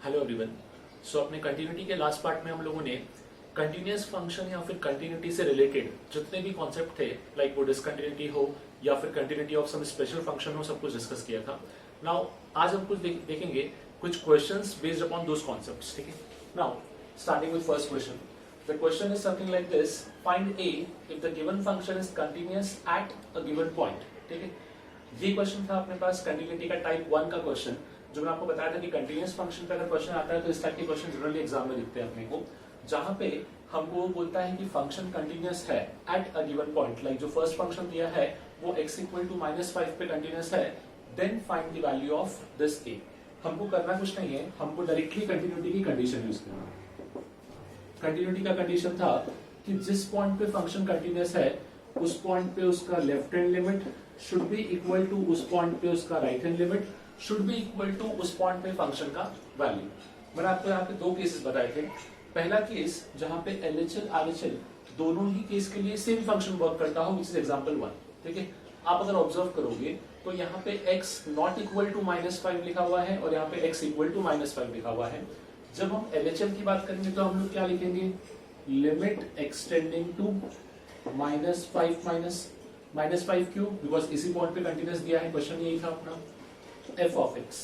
Hello everyone. सो अपने continuity के last part में हम लोगों ने कंटिन्यूअस फंक्शन या फिर कंटिन्यूटी से रिलेटेड जितने भी कॉन्सेप्ट थे, लाइक वो डिसकंटिन्यूटी हो या फिर continuity of some special function हो, सब कुछ डिस्कस किया था। नाउ आज हम कुछ देखेंगे कुछ क्वेश्चंस बेस्ड अपॉन दोस कॉन्सेप्ट्स। ठीक है, now starting with first question. The question is something like this, find A if the given function is continuous at a given point. ठीक है, ये क्वेश्चन था अपने पास कंटिन्यूटी का टाइप 1 का क्वेश्चन, जो मैं आपको बताया था कि कंटिन्यूअस फंक्शन पे अगर क्वेश्चन आता है तो इस टाइप के क्वेश्चन जनरली एग्जाम में दिखते हैं अपने को, जहां पे हमको बोलता है कि फंक्शन कंटिन्यूअस है eight a given point. Like जो फर्स्ट फंक्शन दिया है वो x इक्वल टू -5 पे कंटिन्यूअस है, then find the value of this a। हमको करना कुछ नहीं है, हमको डायरेक्टली कंटिन्यूटी की कंडीशन यूज करना। कंटिन्यूटी का कंडीशन था कि जिस पॉइंट पे फंक्शन कंटिन्यूअस है उस पॉइंट पे उसका left hand limit should be equal to उस पॉइंट पे उसका right hand limit should be equal to उस पॉइंट पे फंक्शन का वैल्यू। मैंने आपको यहाँ पे दो केसेस बताए थे। पहला केस जहां पे LHL RHL दोनों ही केस के लिए सेम फंक्शन वर्क करता हो, विच इज एग्जांपल 1। ठीक है, आप अगर ऑब्जर्व करोगे तो यहाँ पे x नॉट इक्वल टू -5 लिखा हुआ है और यहाँ पे x इक्वल टू -5 लिखा हुआ है। जब हम LHL की बात करेंगे तो हम लोग क्या लिखेंगे, लिमिट एक्सटेंडिंग टू -5 क्यों, बिकॉज इसी पॉइंट पे कंटिन्यूअस दिया है, क्वेश्चन यही था अपना। f of x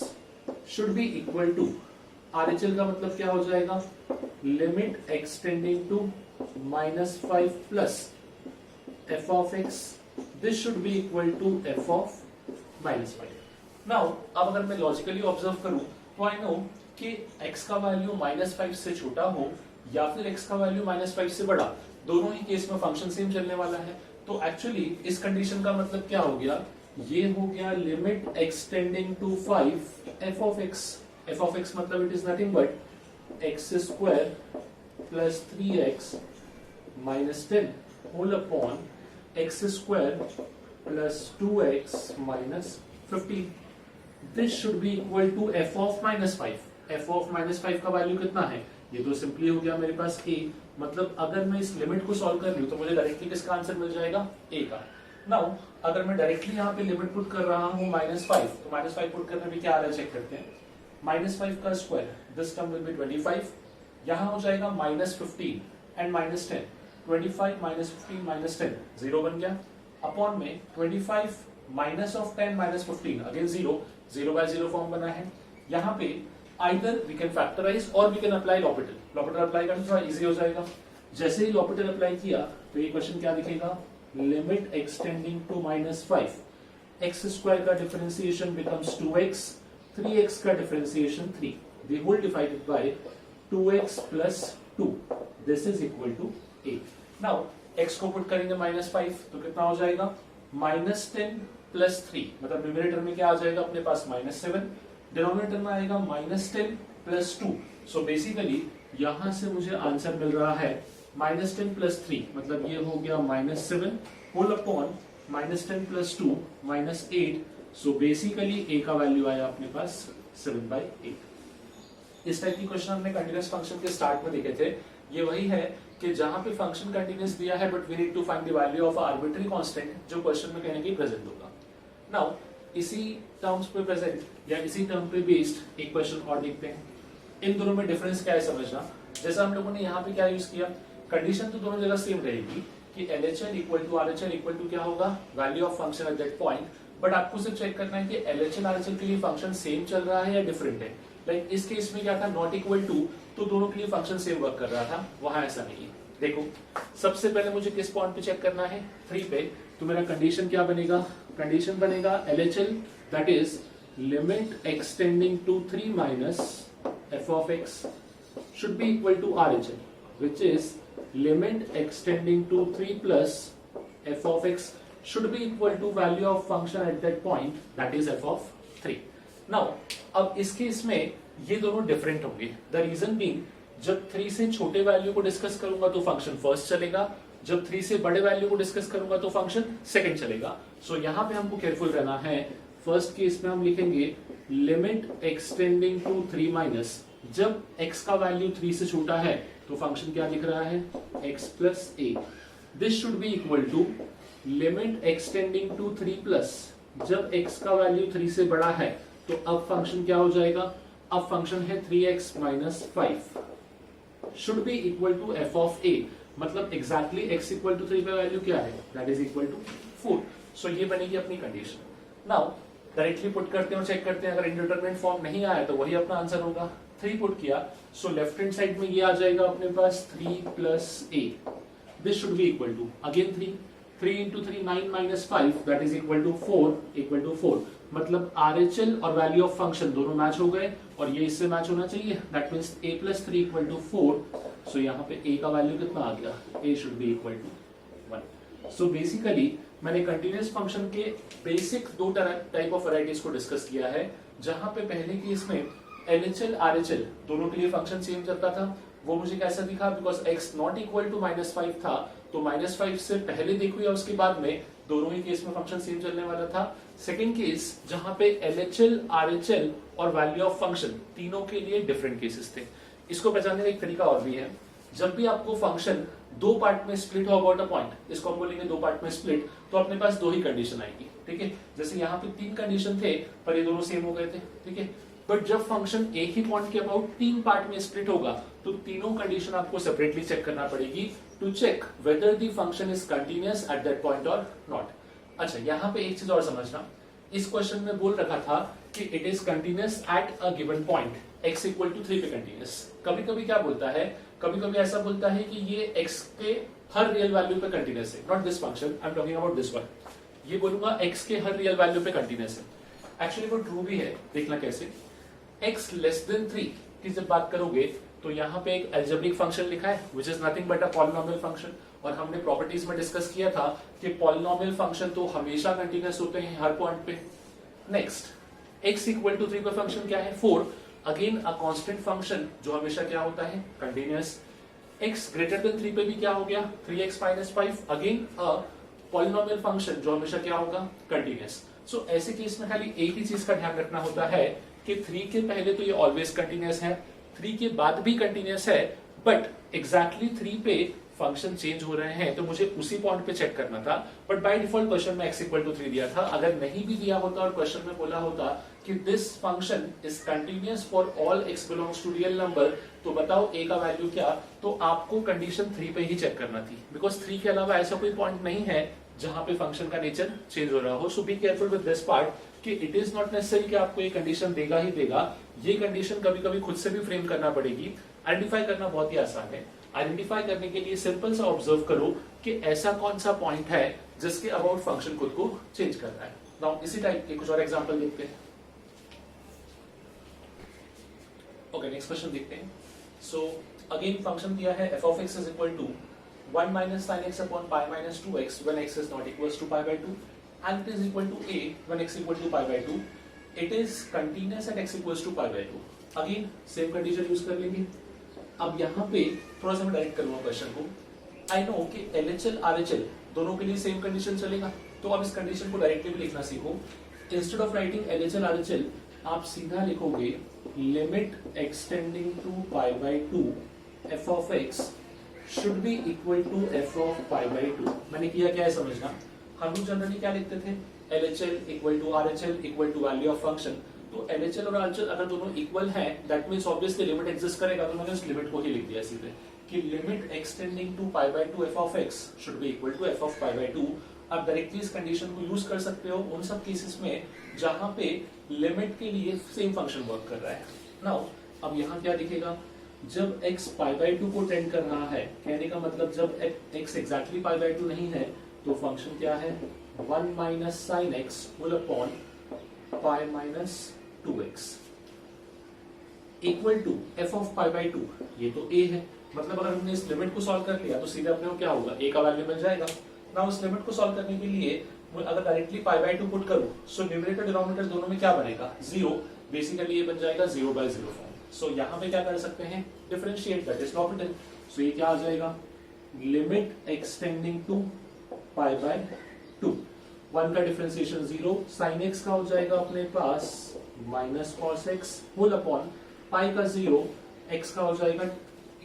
should be equal to, RHL का मतलब क्या हो जाएगा, limit extending to -5 plus f of x, this should be equal to f of -5। Now अब अगर मैं लॉजिकली ऑब्जर्व करूं तो आई नो कि x का वैल्यू -5 से छोटा हो या फिर x का वैल्यू -5 से बड़ा, दोनों ही केस में फंक्शन सेम चलने वाला है। तो एक्चुअली इस कंडीशन का मतलब क्या हो गया, ये हो गया limit extending to 5 f of x मतलब it is nothing but x square plus 3x minus 10 whole upon x square plus 2x minus 15। This should be equal to f of -5। f of -5 का value कितना है, ये तो simply हो गया मेरे पास a। मतलब अगर मैं इस लिमिट को सॉल्व कर लूं तो मुझे डायरेक्टली किसका आंसर मिल जाएगा, a का। नाउ अगर मैं डायरेक्टली यहाँ पे लिमिट पुट कर रहा हूँ -5, तो -5 पुट करने में क्या आ रहा है चेक करते हैं। -5 का square, this term will be 25, यहाँ हो जाएगा -15 एंड -10, 25 -15 -10 जीरो बन गया, अपॉन में 25 minus of 10 -15 again zero, 0 by 0 form बना है। यहाँ पे आइदर वी कैन फैक्टराइज और we can apply L'Hopital. L'Hopital apply करना थोड़ा इजी हो जाएगा। जैसे ही लॉपिटल अप्लाई किया तो ये क्वेश्चन क्या दिखेगा, limit extending to -5, x square का डिफरेंशिएशन बिकम्स 2x, 3x का differentiation 3, the whole divided by 2x plus 2, this is equal to a। Now x को पुट करेंगे -5 तो कितना हो जाएगा, -10 प्लस 3, मतलब न्यूमरेटर में क्या आ जाएगा अपने पास -7, डिनोमिनेटर में आएगा -10 प्लस 2। सो बेसिकली यहां से मुझे आंसर मिल रहा है -10 प्लस 3, मतलब ये हो गया -7 whole upon -10 plus 2 -8। So basically a का वैल्यू आया अपने पास 7/8। इस टाइप की क्वेश्चन हमने कंटिन्यूअस फंक्शन के स्टार्ट में देखे थे। ये वही है कि जहां पे फंक्शन कंटिन्यूअस दिया है but we need to find the value of arbitrary constant जो क्वेश्चन में कहने की प्रेजेंट होगा। नाउ इसी टर्म्स पे प्रेजेंट या इसी टर्म पे बेस्ड एक क्वेश्चन और देखते हैं। इन दोनों में डिफरेंस क्या है समझना। जैसा हम लोगों ने यहाँ पे क्या यूज किया, कंडीशन तो दोनों जगह सेम रहेगी कि LHL equal to RHL equal to क्या होगा, value of function at that point. But आपको सिर्फ चेक करना है कि LHL RHL के लिए फंक्शन सेम चल रहा है या डिफरेंट है। लाइक इस केस में क्या था, नॉट इक्वल टू, तो दोनों के लिए फंक्शन सेम वर्क कर रहा था, वहां ऐसा नहीं है। देखो सबसे पहले मुझे किस पॉइंट पे चेक करना है, 3 पे। तो मेरा कंडीशन क्या बनेगा, कंडीशन बनेगा LHL that is limit extending to 3 minus f of x should be equal to RHL, which is limit extending to 3 plus f of x should be equal to value of function at that point, that is f of 3। Now, अब इस case में ये दोनों different होंगे। The reason being, जब 3 से छोटे value को डिस्कस करूंगा तो फंक्शन फर्स्ट चलेगा, जब 3 से बड़े वैल्यू को डिस्कस करूंगा तो फंक्शन सेकंड चलेगा। सो यहाँ पे हमको केयरफुल रहना है। फर्स्ट केस में हम लिखेंगे लिमिट एक्सटेंडिंग टू 3 माइनस, जब x का वैल्यू 3 से छोटा है तो फंक्शन क्या लिख रहा है, x plus a। This should be equal to limit extending to 3 plus, जब x का वैल्यू 3 से बड़ा है तो अब फंक्शन क्या हो जाएगा, अब फंक्शन है 3x minus 5 should be equal to f of a, मतलब एग्जैक्टली x इक्वल टू 3 पे वैल्यू क्या है, दैट इज इक्वल टू 4। सो ये बनेगी अपनी कंडीशन। नाउ डायरेक्टली पुट करते हैं और चेक करते हैं, अगर इंडिटरमिनेट फॉर्म नहीं आया तो वही अपना आंसर होगा। 3 पुट किया, सो लेफ्ट हैंड साइड में ये आ जाएगा अपने पास 3 plus a, this should be equal to again 3 into 3 9 minus 5 that is equal to 4, मतलब RHL और वैल्यू ऑफ फंक्शन दोनों मैच हो गए और ये इससे मैच होना चाहिए, that means a plus 3 equal to 4। So यहाँ पे a का वैल्यू कितना आ गया, a should be equal to 1। So basically मैंने कंटिन्यूअस फंक्शन के बेसिक दो टाइप ऑफ वैरायटीज को डिस्कस किया है, जहां पे पहले केस में LHL RHL दोनों के लिए फंक्शन सेम चलता था। वो मुझे कैसा दिखा, because x not equal to -5 था, तो -5 से पहले देखो या उसके बाद में दोनों ही केस में फंक्शन सेम चलने वाला था। सेकेंड केस जहां पे LHL RHL और वैल्यू ऑफ फंक्शन तीनों के लिए डिफरेंट केसेस थे। इसको पहचानने का एक तरीका और भी है, जब भी आपको फंक्शन दो पार्ट में स्प्लिट हो अबाउट अ पॉइंट, इसको हम बोलेंगे दो पार्ट में स्प्लिट, तो अपने पास दो ही कंडीशन आएगी, ठीक है। जैसे यहाँ पे 3 कंडीशन थे पर ये दोनों सेम हो गए थे, ठीक है। बट जब फंक्शन एक ही पॉइंट के अबाउट 3 पार्ट में स्प्लिट होगा तो तीनों कंडीशन आपको सेपरेटली चेक करना पड़ेगी to check whether the function is continuous at that point और नॉट। अच्छा, यहाँ पे एक चीज और समझना, इस क्वेश्चन में बोल रखा था कि it is continuous at a given point, x equal to 3 पे कंटिन्यूअस। कभी कभी क्या बोलता है, कभी कभी ऐसा बोलता है कि ये x के हर रियल वैल्यू पे कंटिन्यूअस है, not this function, I am talking about this one. ये बोलूंगा x के हर रियल वैल्यू पे कंटिन्यूअस है। एक्चुअली वो ट्रू भी है, देखना कैसे। x लेस देन 3 की जब बात करोगे तो यहाँ पे एक अलजेब्रिक फंक्शन लिखा है which is nothing but a polynomial function, और हमने प्रॉपर्टीज में डिस्कस किया था कि पॉलिनोमियल फंक्शन तो हमेशा कंटिन्यूअस होते हैं हर पॉइंट पे। नेक्स्ट, x इक्वल टू 3 पर फंक्शन क्या है, 4, अगेन अ कांस्टेंट फंक्शन जो हमेशा क्या होता है, कंटिन्यूअस। x ग्रेटर देन 3 पे भी क्या हो गया, 3x minus 5, again a polynomial function जो हमेशा क्या होगा, कंटिन्यूअस। सो ऐसे केस में खाली एक ही चीज का ध्यान रखना होता है कि 3 के पहले तो ये ऑलवेज कंटिन्यूअस है, 3 के बाद भी कंटिन्यूअस है, बट एग्जैक्टली 3 पे फंक्शन चेंज हो रहे हैं तो मुझे उसी पॉइंट पे चेक करना था। बट बाय डिफॉल्ट क्वेश्चन में x इक्वल टू 3 दिया था, अगर नहीं भी दिया होता और क्वेश्चन में बोला होता कि this function is continuous for all x belongs to real number, तो बताओ a का वैल्यू क्या, तो आपको कंडीशन 3 पे ही चेक करना थी, बिकॉज 3 के अलावा ऐसा कोई पॉइंट नहीं है जहां पे फंक्शन का नेचर चेंज हो रहा हो। So be careful with this part कि इट इज नॉट नेसेसरी कि आपको ये कंडीशन देगा ही देगा, ये कंडीशन कभी कभी खुद से भी फ्रेम करना पड़ेगी। आइडेंटिफाई करना बहुत ही आसान है। आइडेंटिफाई करने के लिए सिंपल सा ऑब्जर्व करो कि ऐसा कौन सा पॉइंट है जिसके अबाउट फंक्शन खुद को चेंज कर रहा है। नाउ इसी टाइप के कुछ और एग्जांपल देखते हैं। ओके, नेक्स्ट क्वेश्चन देखते हैं। सो अगेन फंक्शन दिया है f of x is equal to 1 minus sin x upon pi minus 2x when x is not equals to pi by 2 and it is equal to a when x equal to pi by 2. It is continuous at x equals to pi by 2. Again same condition use कर लेंगे। अब यहाँ पे थोड़ा सा मैं direct करूंगा question को। आई नो कि LHL RHL दोनों के लिए सेम कंडीशन चलेगा, तो आप इस कंडीशन को डायरेक्टली भी लिखना सीखो। Instead of writing LHL RHL आप सीधा लिखोगे limit extending to pi by 2 f of x should be equal to f of pi by 2। मैंने किया क्या है समझना, हम लोग जनरली क्या लिखते थे, LHL equal to RHL equal to value of function। तो LHL और RHL अगर दोनों इक्वल हैं, that means obviously limit exist करेगा, तो मैंने उस लिमिट को ही लिख दिया सीधे कि limit extending to pi by 2 f of x should be equal to f of pi by 2। आप डायरेक्टली इस कंडीशन को यूज कर सकते हो उन सब केसेस में जहां पे लिमिट के लिए सेम फंक्शन वर्क कर रहा है। नाउ अब यहाँ क्या दिखेगा, जब x पाई बाई 2 को टेंड कर रहा है, कहने का मतलब जब x एग्जैक्टली पाई बाई 2 नहीं है तो फंक्शन क्या है, 1 minus sine x whole upon pi minus 2x equal to f of pi by 2। ये तो a है, मतलब अगर हमने इस लिमिट को सॉल्व कर लिया तो सीधे अपने को क्या होगा, a का वैल्यू मिल जाएगा। ना उस लिमिट को सॉल्व करने के लिए अगर डायरेक्टली पाई बाई 2 पुट करूं, सो न्यूमरेटर डिनोमिनेटर दोनों में क्या बनेगा, 0। बेसिकली ये बन जाएगा 0 बाय 0 फॉर्म। सो यहाँ पे क्या कर सकते हैं, differentiate, that is L'Hopital. So ये क्या आ जाएगा, limit extending to pi by 2, 1 का डिफरेंशिएशन 0, साइन एक्स का हो जाएगा अपने पास minus cos x whole upon pi का 0, एक्स का हो जाएगा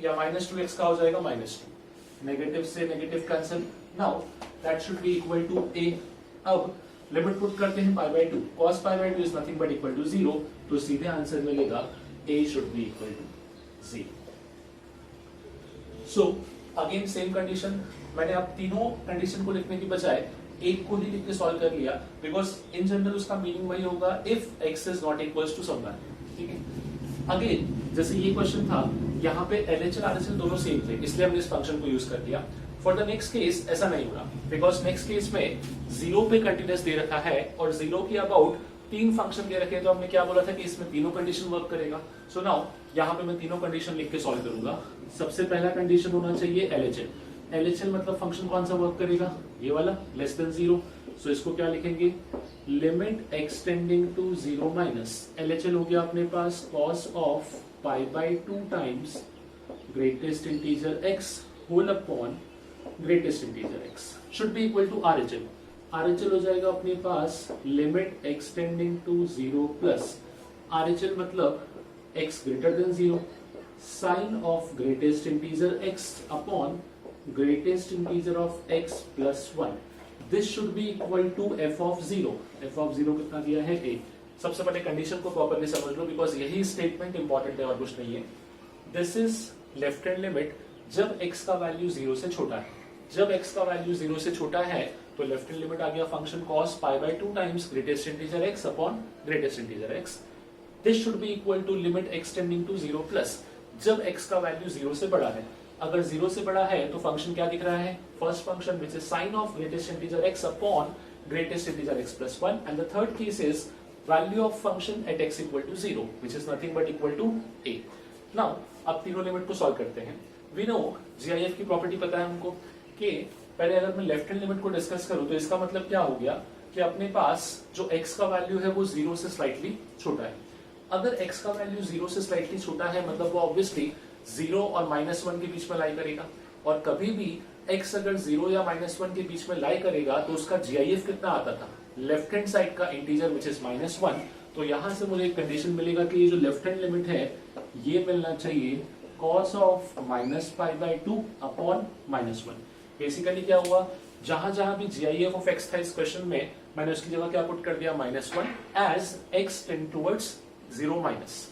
या माइनस 2x का हो जाएगा माइनस 2, नेगेटिव से negative cancel. Now that should be equal to a। अब लिमिट पुट करते हैं pi by 2, cos pi by 2 is nothing but equal to 0, तो सीधे आंसर मिलेगा a should be equal to 0. So again same condition, मैंने अब तीनों condition को लिखने की बजाय एक को ही लिख के सॉल्व कर लिया, बिकॉज इन जनरल उसका मीनिंग वही होगा if x is not equals to someone. ठीक है, अगेन जैसे ये क्वेश्चन था, यहाँ पे LHL RHL दोनों सेम थे, इसलिए हमने इस फंक्शन को यूज कर लिया. फॉर द नेक्स्ट केस ऐसा नहीं होगा, बिकॉज नेक्स्ट केस में 0 पे कंटिन्यूस दे रखा है और 0 के अबाउट तीन फंक्शन दे रखे हैं, तो हमने क्या बोला था कि इसमें तीनों कंडीशन वर्क करेगा. सो नाउ यहाँ पे मैं तीनों कंडीशन लिख के सॉल्व करूंगा. सबसे पहला कंडीशन होना चाहिए LHL. LHL मतलब फंक्शन कौन सा वर्क करेगा, ये वाला, लेस देन 0. सो इसको क्या लिखेंगे, limit extending to 0 minus LHL हो गया अपने पास cos of pi by 2 times greatest integer x whole upon greatest integer x should be equal to RHL. RHL हो जाएगा अपने पास limit extending to 0 plus RHL मतलब x greater than 0 sine of greatest integer x upon greatest integer of x plus 1. This should be equal to f of 0. f of 0 कितना दिया है, a. सबसे पहले कंडीशन को प्रॉपर्ली समझ लो, because यही statement important है और कुछ नहीं है. This is left hand limit जब x का वैल्यू 0 से छोटा है. जब x का वैल्यू 0 से छोटा है तो लेफ्ट हैंड लिमिट आ गया function cos pi by 2 times greatest integer x upon greatest integer x. This should be equal to limit extending to 0 plus जब x का वैल्यू 0 से बड़ा है. अगर 0 से बड़ा है तो फंक्शन क्या दिख रहा है, first function which is sine of greatest integer x upon greatest integer x plus 1, and the third case is value of function at x equal to 0 which is nothing but equal to a. Now अब तीनों limit को solve करते हैं. We know GIF की property पता है हमको कि पहले अगर मैं लेफ्ट हैंड लिमिट को डिस्कस करूं तो इसका मतलब क्या हो गया कि अपने पास जो x का वैल्यू है वो 0 से स्लाइटली छोटा है. अगर x का वैल्यू 0 से स्लाइटली छोटा है मतलब वो ऑब्वियसली 0 और -1 के बीच में लाई करेगा, और कभी भी x अगर 0 या -1 के बीच में लाई करेगा तो उसका GIF कितना आता था, लेफ्ट हैंड साइड का इंटीजर विच इज -1. तो यहां से मुझे एक कंडीशन मिलेगा कि ये जो लेफ्ट हैंड लिमिट है ये मिलना चाहिए cos ऑफ -π/2 अपॉन -1. बेसिकली क्या हुआ, जहां जहां भी GIF ऑफ x था इस क्वेश्चन में, मैंने उसकी जगह क्या पुट कर दिया, -1 as x tend towards 0 minus.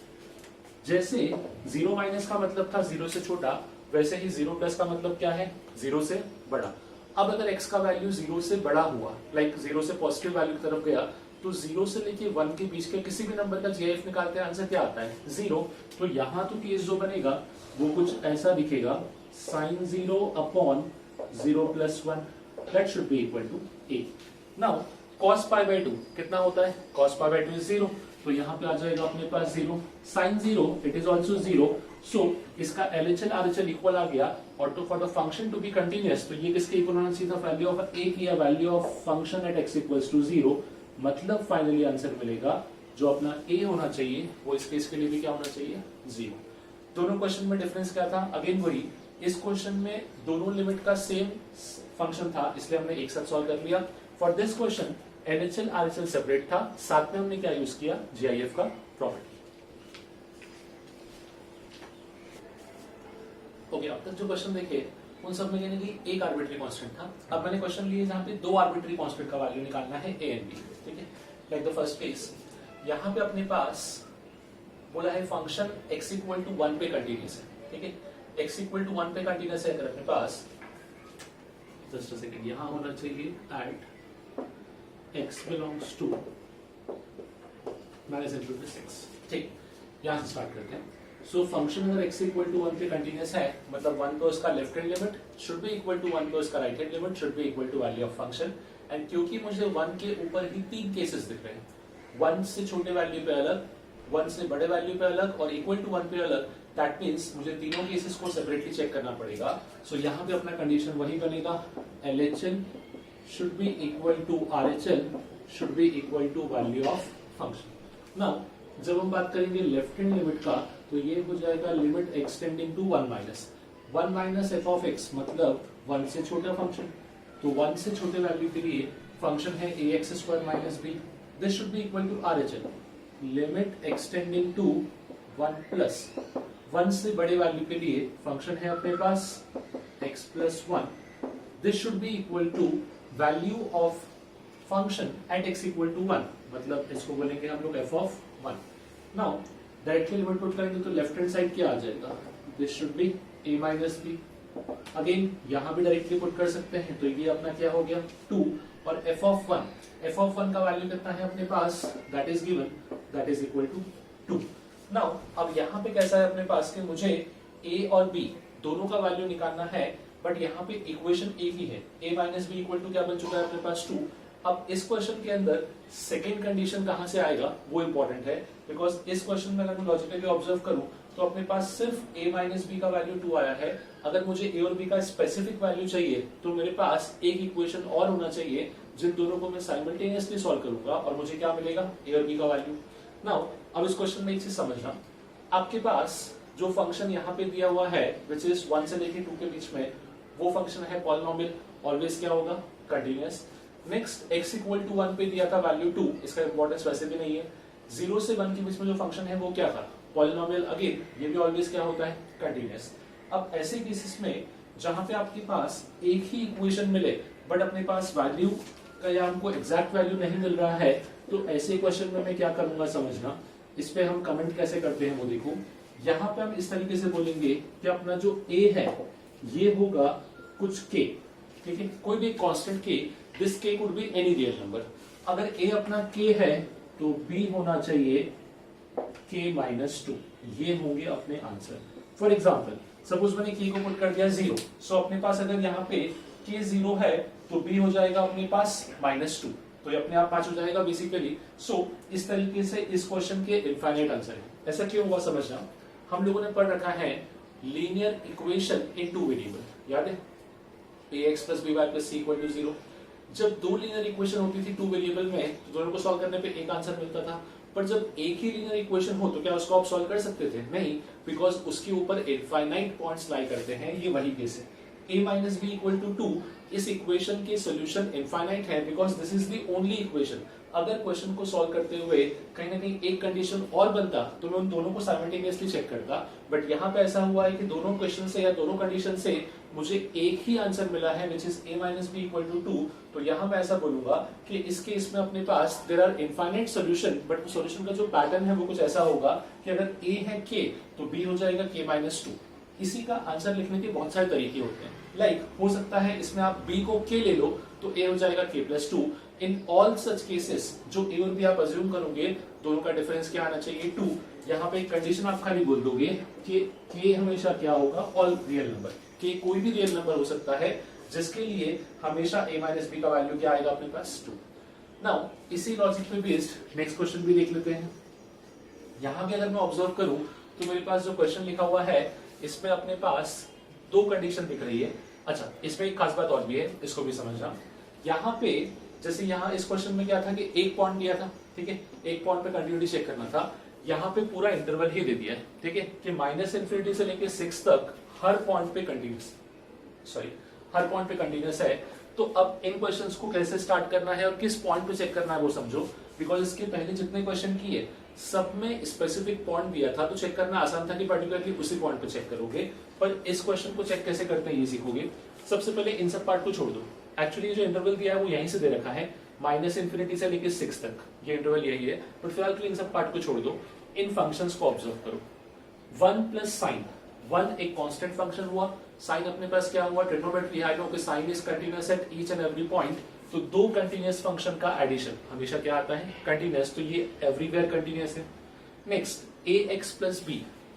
जैसे 0 माइनस का मतलब था 0 से छोटा, वैसे ही 0 प्लस का मतलब क्या है, 0 से बड़ा. अब अगर x का वैल्यू 0 से बड़ा हुआ, लाइक 0 से पॉजिटिव वैल्यू की तरफ गया, तो 0 से लेके 1 के बीच के किसी भी नंबर का GIF निकालते हैं, आंसर क्या आता है, 0. तो यहाँ तो केस जो बनेगा वो कुछ ऐसा दिखेगा, sin 0 अपॉन 0 plus 1, that should be equal to a. Now cos π/2 कितना होता है, cos π/2 इज 0, तो यहाँ पे आ जाएगा अपने पास 0. sin 0 it is also 0. So इसका LHL RHL इक्वल आ गया, और तो for the function to be continuous तो ये किसके इक्वल होना चाहिए था, वैल्यू ऑफ a की या value of function at x equals to 0. मतलब फाइनली आंसर मिलेगा जो अपना a होना चाहिए वो इस केस के लिए भी क्या होना चाहिए, 0. दोनों क्वेश्चन में डिफरेंस क्या था, अगेन वही, इस क्वेश्चन में दोनों लिमिट का सेम फंक्शन था इसलिए हमने एक साथ सॉल्व कर लिया. For this question LHL RHL separate था, साथ में हमने क्या यूज किया, GIF का प्रॉपर्टी. ओके, अब तक जो क्वेश्चन देखे उन सब में यानी कि एक आर्बिट्री कांस्टेंट था. अब मैंने क्वेश्चन लिए जहां पे दो आर्बिट्री कांस्टेंट का वैल्यू निकालना है a एंड b. ठीक है, लाइक द फर्स्ट केस, यहाँ पे अपने पास बोला है फंक्शन x इक्वल टू 1 पे कंटिन्यूस है. ठीक है, x इक्वल टू 1 पे कंटिन्यूस है अगर अपने पास, जस्ट अ सेकंड, यहाँ होना चाहिए एट x belongs to -6. ठीक, यहाँ से स्टार्ट करते हैं. सो फंक्शन अगर x इक्वल टू 1 पे कंटिन्यूस है मतलब 1 पे उसका left hand limit should be equal to 1 पे उसका right hand limit should be equal to value of function. And क्योंकि मुझे 1 के ऊपर ही तीन केसेस दिख रहे हैं, 1 से छोटे वैल्यू पे अलग, 1 से बड़े वैल्यू पे अलग और इक्वल टू 1 पे अलग, दैट मीन्स मुझे तीनों केसेस को सेपरेटली चेक करना पड़ेगा. सो यहाँ पे अपना कंडीशन वही बनेगा, LHL should be equal to RHL should be equal to value of function. Now जब हम बात करेंगे लेफ्ट हैंड लिमिट का तो ये हो जाएगा limit extending to 1 minus f of x मतलब 1 से छोटा फंक्शन, तो 1 से छोटे वैल्यू के लिए फंक्शन है ax² minus b. This should be equal to RHL limit extending to 1 plus 1 से बड़े वैल्यू के लिए फंक्शन है अपने पास x plus 1. This should be equal to value of function at x equal to 1, मतलब इसको बोलेंगे हम लोग f of 1. Now directly limit put करेंगे तो लेफ्ट हैंड साइड क्या आ जाएगा, this should be a minus b. Again यहां भी डायरेक्टली पुट कर सकते हैं, तो ये अपना क्या हो गया 2, और f ऑफ 1 का वैल्यू कितना है अपने पास, that is given, that is equal to 2। Now अब यहाँ पे कैसा है अपने पास कि मुझे a और b दोनों का वैल्यू निकालना है, बट यहाँ पे इक्वेशन एक ही है, a minus b equal to क्या बन चुका है अपने पास 2। अब इस क्वेश्चन के अंदर सेकेंड कंडीशन कहां से आएगा वो इंपॉर्टेंट है, बिकॉज इस क्वेश्चन में अगर मैं लॉजिकली ऑब्जर्व करूं तो अपने पास सिर्फ a माइनस बी का वैल्यू 2 आया है। अगर मुझे a और b का स्पेसिफिक वैल्यू चाहिए तो मेरे पास एक इक्वेशन और होना चाहिए जिन दोनों को मैं साइमल्टेनियसली सॉल्व करूंगा, और मुझे क्या मिलेगा a और b का वैल्यू। नाउ अब इस क्वेश्चन में एक चीज समझना, आपके पास जो फंक्शन यहाँ पे दिया हुआ है विच इज 1 से लेके 2 के बीच में, वो फंक्शन है पॉलिनोमियल, ऑलवेज क्या होगा continuous. Next x equal to 1 पे दिया था वैल्यू 2, इसका इंपॉर्टेंस वैसे भी नहीं है। 0 से 1 के बीच में जो फंक्शन है वो क्या था, पॉलिनोमियल, अगेन ये भी ऑलवेज क्या होता है कंटिन्यूअस। अब ऐसे केसेस में जहां पे आपके पास एक ही इक्वेशन मिले बट अपने पास वैल्यू का या हमको एग्जैक्ट वैल्यू नहीं मिल रहा है, तो ऐसे क्वेश्चन में मैं क्या करूंगा समझना, इस पे हम कमेंट कैसे करते हैं वो देखो। यहाँ पे हम इस तरीके से बोलेंगे कि अपना जो a है ये होगा कुछ k, ठीक है, कोई भी constant k, this k could be any real number. अगर a अपना k है तो b होना चाहिए k माइनस 2, ये होंगे अपने आंसर। फॉर एग्जाम्पल सपोज मैंने k को पुट कर दिया 0, सो अपने पास अगर यहाँ पे k 0 है तो b हो जाएगा अपने पास माइनस 2, तो ये अपने आप मैच हो जाएगा बेसिकली। सो इस तरीके से इस क्वेश्चन के इनफाइनाइट आंसर है। ऐसा क्यों हुआ समझना, हम लोगों ने पढ़ रखा है लीनियर इक्वेशन इन 2 वेरिएबल, याद है ax plus b y plus c equal to 0। जब दो लीनियर इक्वेशन होती थी 2 वेरिएबल में तो दोनों को सॉल्व करने पे एक आंसर मिलता था, पर जब एक ही लीनियर इक्वेशन हो तो क्या उसको आप सॉल्व कर सकते थे, नहीं, बिकॉज उसके ऊपर इनफाइनाइट पॉइंट्स लाई करते हैं, ये वही केस है। a minus b equal to 2, इस इक्वेशन के सोल्यूशन इनफाइनाइट है because this is the only equation. अगर क्वेश्चन को सॉल्व करते हुए कहीं ना कहीं एक कंडीशन और बनता तो मैं उन दोनों को साइमल्टेनियसली चेक करता, बट यहाँ पे ऐसा हुआ है कि दोनों क्वेश्चन से या दोनों कंडीशन से मुझे एक ही आंसर मिला है which is a minus b equal to 2। तो यहाँ मैं ऐसा बोलूंगा कि इस केस में अपने पास there are infinite solution, but solution का जो पैटर्न है वो कुछ ऐसा होगा कि अगर a है k तो b हो जाएगा k माइनस 2। इसी का आंसर लिखने के बहुत सारे तरीके होते हैं, लाइक हो सकता है इसमें आप b को k ले लो तो a हो जाएगा k plus 2। In all such cases जो a और b आप अज्यूम करोगे दोनों का डिफरेंस क्या आना चाहिए 2। यहाँ पे एक कंडीशन आप खाली बोल दोगे कि k हमेशा क्या होगा ऑल रियल नंबर, k कोई भी रियल नंबर हो सकता है जिसके लिए हमेशा a माइनस बी का वैल्यू क्या आएगा अपने पास 2। नाउ इसी लॉजिक पे बेस्ड नेक्स्ट क्वेश्चन भी देख लेते हैं। यहाँ भी अगर मैं ऑब्जर्व करूं तो मेरे पास जो क्वेश्चन लिखा हुआ है इसमें अपने पास दो कंडीशन दिख रही है। अच्छा, इसमें एक खास बात और भी है, इसको भी समझना। यहाँ पे जैसे यहाँ इस क्वेश्चन में क्या था कि एक पॉइंट दिया था, ठीक है, एक पॉइंट पे कंटिन्यूटी चेक करना था। यहाँ पे पूरा इंटरवल ही दे दिया है, ठीक है, कि माइनस इन्फिनिटी से लेके 6 तक हर पॉइंट पे कंटिन्यूस है। तो अब इन क्वेश्चंस को कैसे स्टार्ट करना है और किस पॉइंट पे चेक करना है वो समझो, बिकॉज इसके पहले जितने क्वेश्चन किए सब में स्पेसिफिक पॉइंट दिया था तो चेक करना आसान था कि पर्टिकुलरली उसी पॉइंट पे चेक करोगे, पर इस क्वेश्चन को चेक कैसे करते हैं ये सीखोगे। सबसे पहले इन सब पार्ट को छोड़ दो, एक्चुअली जो इंटरवल दिया है वो यहीं से दे रखा है, माइनस इन्फिनिटी से लेके 6 तक, ये इंटरवल यही है, बट फिलहाल के लिए इन सब पार्ट को छोड़ दो। इन फंक्शंस को ऑब्जर्व करो, 1 प्लस साइन, 1 एक कांस्टेंट फंक्शन हुआ, साइन अपने पास क्या हुआ, ट्रिग्नोमेट्री है, कि sine is continuous at each and every point. तो दो कंटीन्यूअस फंक्शन का एडिशन हमेशा क्या आता है, कंटीन्यूअस, तो ये एवरीवेयर कंटीन्यूअस है। नेक्स्ट ax प्लस b,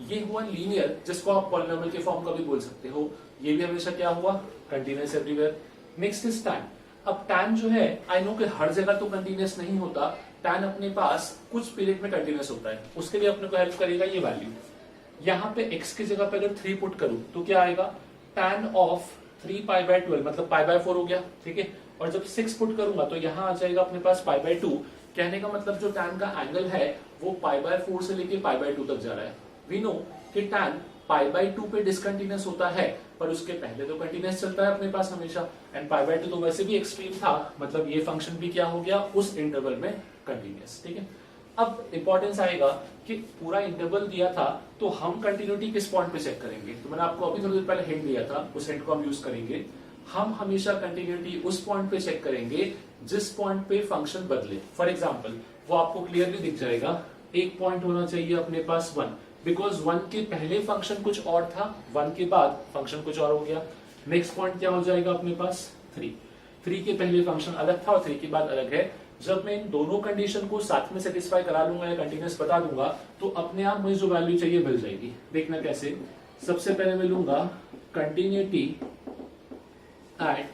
ये हुआ लीनियर, जिसको आप पॉलिनोमियल के फॉर्म का भी बोल सकते हो, ये भी हमेशा क्या हुआ, continuous everywhere. Next is tan। अब tan जो है, आई नो कि हर जगह तो कंटीन्यूअस नहीं होता, tan अपने पास कुछ पीरियड में कंटीन्यूअस होता है, उसके लिए अपने को हेल्प करेगा ये वैल्यू। यहाँ पे x की जगह पे अगर 3 पुट करूं तो क्या आएगा, tan ऑफ 3 पाई बाय 12 मतलब पाई बाय 4 हो गया, ठीक है, और जब 6 पुट करूंगा तो यहाँ आ जाएगा अपने पास पाई बाय 2। कहने का मतलब जो tan का एंगल है वो पाई बाय 4 से लेके पाई बाय 2 तक जा रहा है। वी नो कि tan पाई बाय 2 पे डिसकंटिन्यूअस होता है, पर उसके पहले तो कंटिन्यूअस चलता है अपने पास हमेशा, एंड पाई बाय 2 तो वैसे भी एक्सट्रीम था, मतलब ये फंक्शन भी क्या हो गया उस इंटरवल में कंटिन्यूअस, ठीक है। अब इंपॉर्टेंस आएगा कि पूरा इंटरवल दिया था तो हम कंटिन्यूटी किस पॉइंट पे चेक करेंगे, तो मैंने आपको अभी थोड़ी देर पहले हिंट दिया था, उस हिंट को हम यूज करेंगे। हम हमेशा कंटिन्यूटी उस पॉइंट पे चेक करेंगे जिस पॉइंट पे फंक्शन बदले। फॉर एग्जांपल वो आपको क्लियरली दिख जाएगा एक पॉइंट होना चाहिए अपने पास 1, बिकॉज 1 के पहले फंक्शन कुछ और था, 1 के बाद फंक्शन कुछ और हो गया। नेक्स्ट पॉइंट क्या हो जाएगा अपने पास 3, 3 के पहले फंक्शन अलग था और 3 के बाद अलग है। जब मैं इन दोनों कंडीशन को साथ में सेटिस्फाई करा लूंगा या कंटिन्यूस बता दूंगा तो अपने आप मुझे जो वैल्यू चाहिए मिल जाएगी। देखना कैसे, सबसे पहले मैं लूंगा continuity at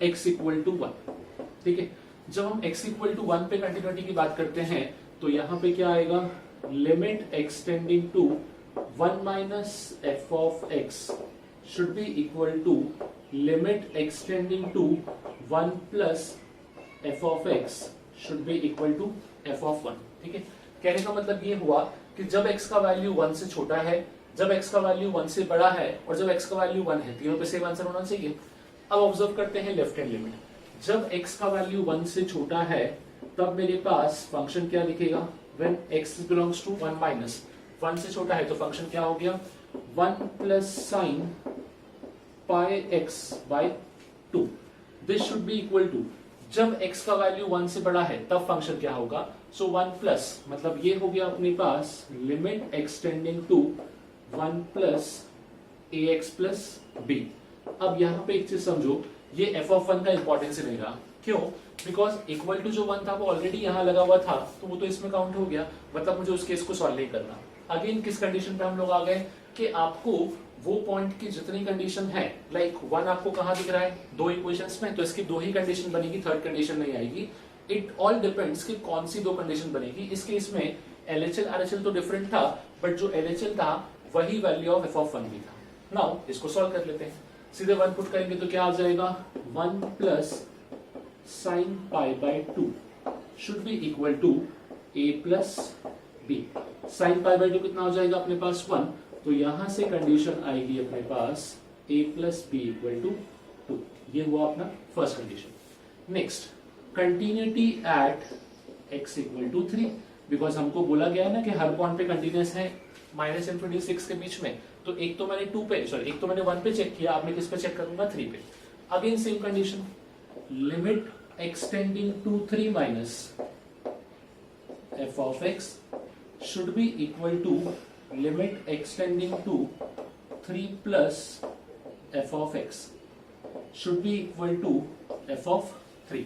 x equal to 1। ठीक है, जब हम x इक्वल टू 1 पे कंटिन्यूटी की बात करते हैं तो यहां पे क्या आएगा, limit extending to 1 minus f of x should be equal to limit extending to 1 plus f of x should be equal to f of 1। ठीक है, कहने का मतलब ये हुआ कि जब x का वैल्यू 1 से छोटा है, जब x का वैल्यू 1 से बड़ा है और जब x का वैल्यू 1 है, तीनों पे सेम आंसर होना चाहिए। अब ऑब्जर्व करते हैं लेफ्ट हैंड लिमिट, जब x का वैल्यू 1 से छोटा है तब मेरे पास फंक्शन क्या दिखेगा, when x belongs to 1 minus 1 से छोटा है तो फंक्शन क्या हो गया 1 plus sine pi x by 2। This should be equal to, जब x का वैल्यू 1 से बड़ा है तब फंक्शन क्या होगा, सो 1 प्लस मतलब ये हो गया अपने पास limit extending to 1 plus ax plus b। अब यहाँ पे एक चीज समझो, ये f ऑफ 1 का इंपॉर्टेंस ही नहीं रहा, क्यों, बिकॉज इक्वल टू जो 1 था वो ऑलरेडी यहाँ लगा हुआ था तो वो तो इसमें काउंट हो गया, मतलब मुझे उस केस को सॉल्व नहीं करना। अगेन किस कंडीशन पे हम लोग आ गए कि आपको वो पॉइंट की जितनी कंडीशन है, लाइक 1 आपको कहाँ दिख रहा है, दो इक्वेशंस में, तो इसकी 2 ही कंडीशन बनेगी, थर्ड कंडीशन नहीं आएगी। इट ऑल डिपेंड्स कि कौन सी 2 कंडीशन बनेगी। इस केस में LHL RHL तो डिफरेंट था, बट जो LHL था वही वैल्यू ऑफ f ऑफ 1 भी था। नाउ इसको सॉल्व कर लेते हैं, सीधे 1 पुट करेंगे तो क्या आ जाएगा 1 plus sine pi by 2 should be equal to a plus b। Sine pi by 2 कितना हो जाएगा अपने पास 1, तो यहां से कंडीशन आएगी अपने पास a plus b equal to 2। ये हुआ अपना first condition. Next, continuity at x equal to 3, because हमको बोला गया है ना कि हर पॉइंट पे कंटिन्यूस है माइनस इनफिनिटी 6 के बीच में, तो एक तो मैंने 2 पे, सॉरी एक तो मैंने 1 पे चेक किया, अब मैं किस पे चेक करूंगा 3 पे। Again same condition, limit extending to 3 minus f of x should be equal to limit extending to 3 plus f of x should be equal to f of 3।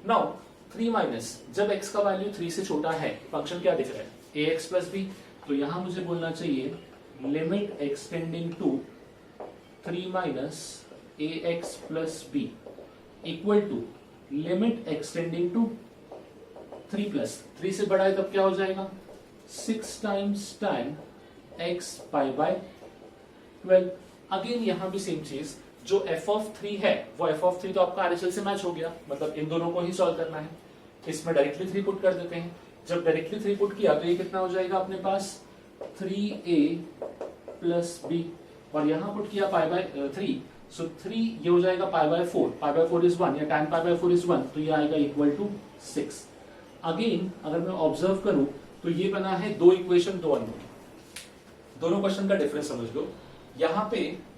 Now 3 minus, जब x का value 3 से छोटा है function क्या दिख रहा है ax plus b, तो यहां मुझे बोलना चाहिए limit extending to 3 minus ax plus b equal to limit extending to 3 plus 3 से बड़ा है तब क्या हो जाएगा 6 times tan x pi by 12। Again यहां भी सेम चीज, जो f ऑफ 3 है वो f ऑफ 3 तो आपका RHL से मैच हो गया, मतलब इन दोनों को ही सॉल्व करना है। इसमें डायरेक्टली 3 पुट कर देते हैं, जब डायरेक्टली 3 पुट किया तो ये कितना हो जाएगा अपने पास 3a प्लस b, और यहां पुट किया पाई बाय 3, सो 3 ये हो जाएगा pi by 4, pi by 4 is 1 या tan पाई बाय 4 इज 1, तो ये आएगा इक्वल टू 6। अगेन अगर मैं ऑब्जर्व करूं तो ये बना है 2 इक्वेशन 2 अननोन, दोनों क्वेश्चन का डिफरेंस समझ लो। यहाँ पे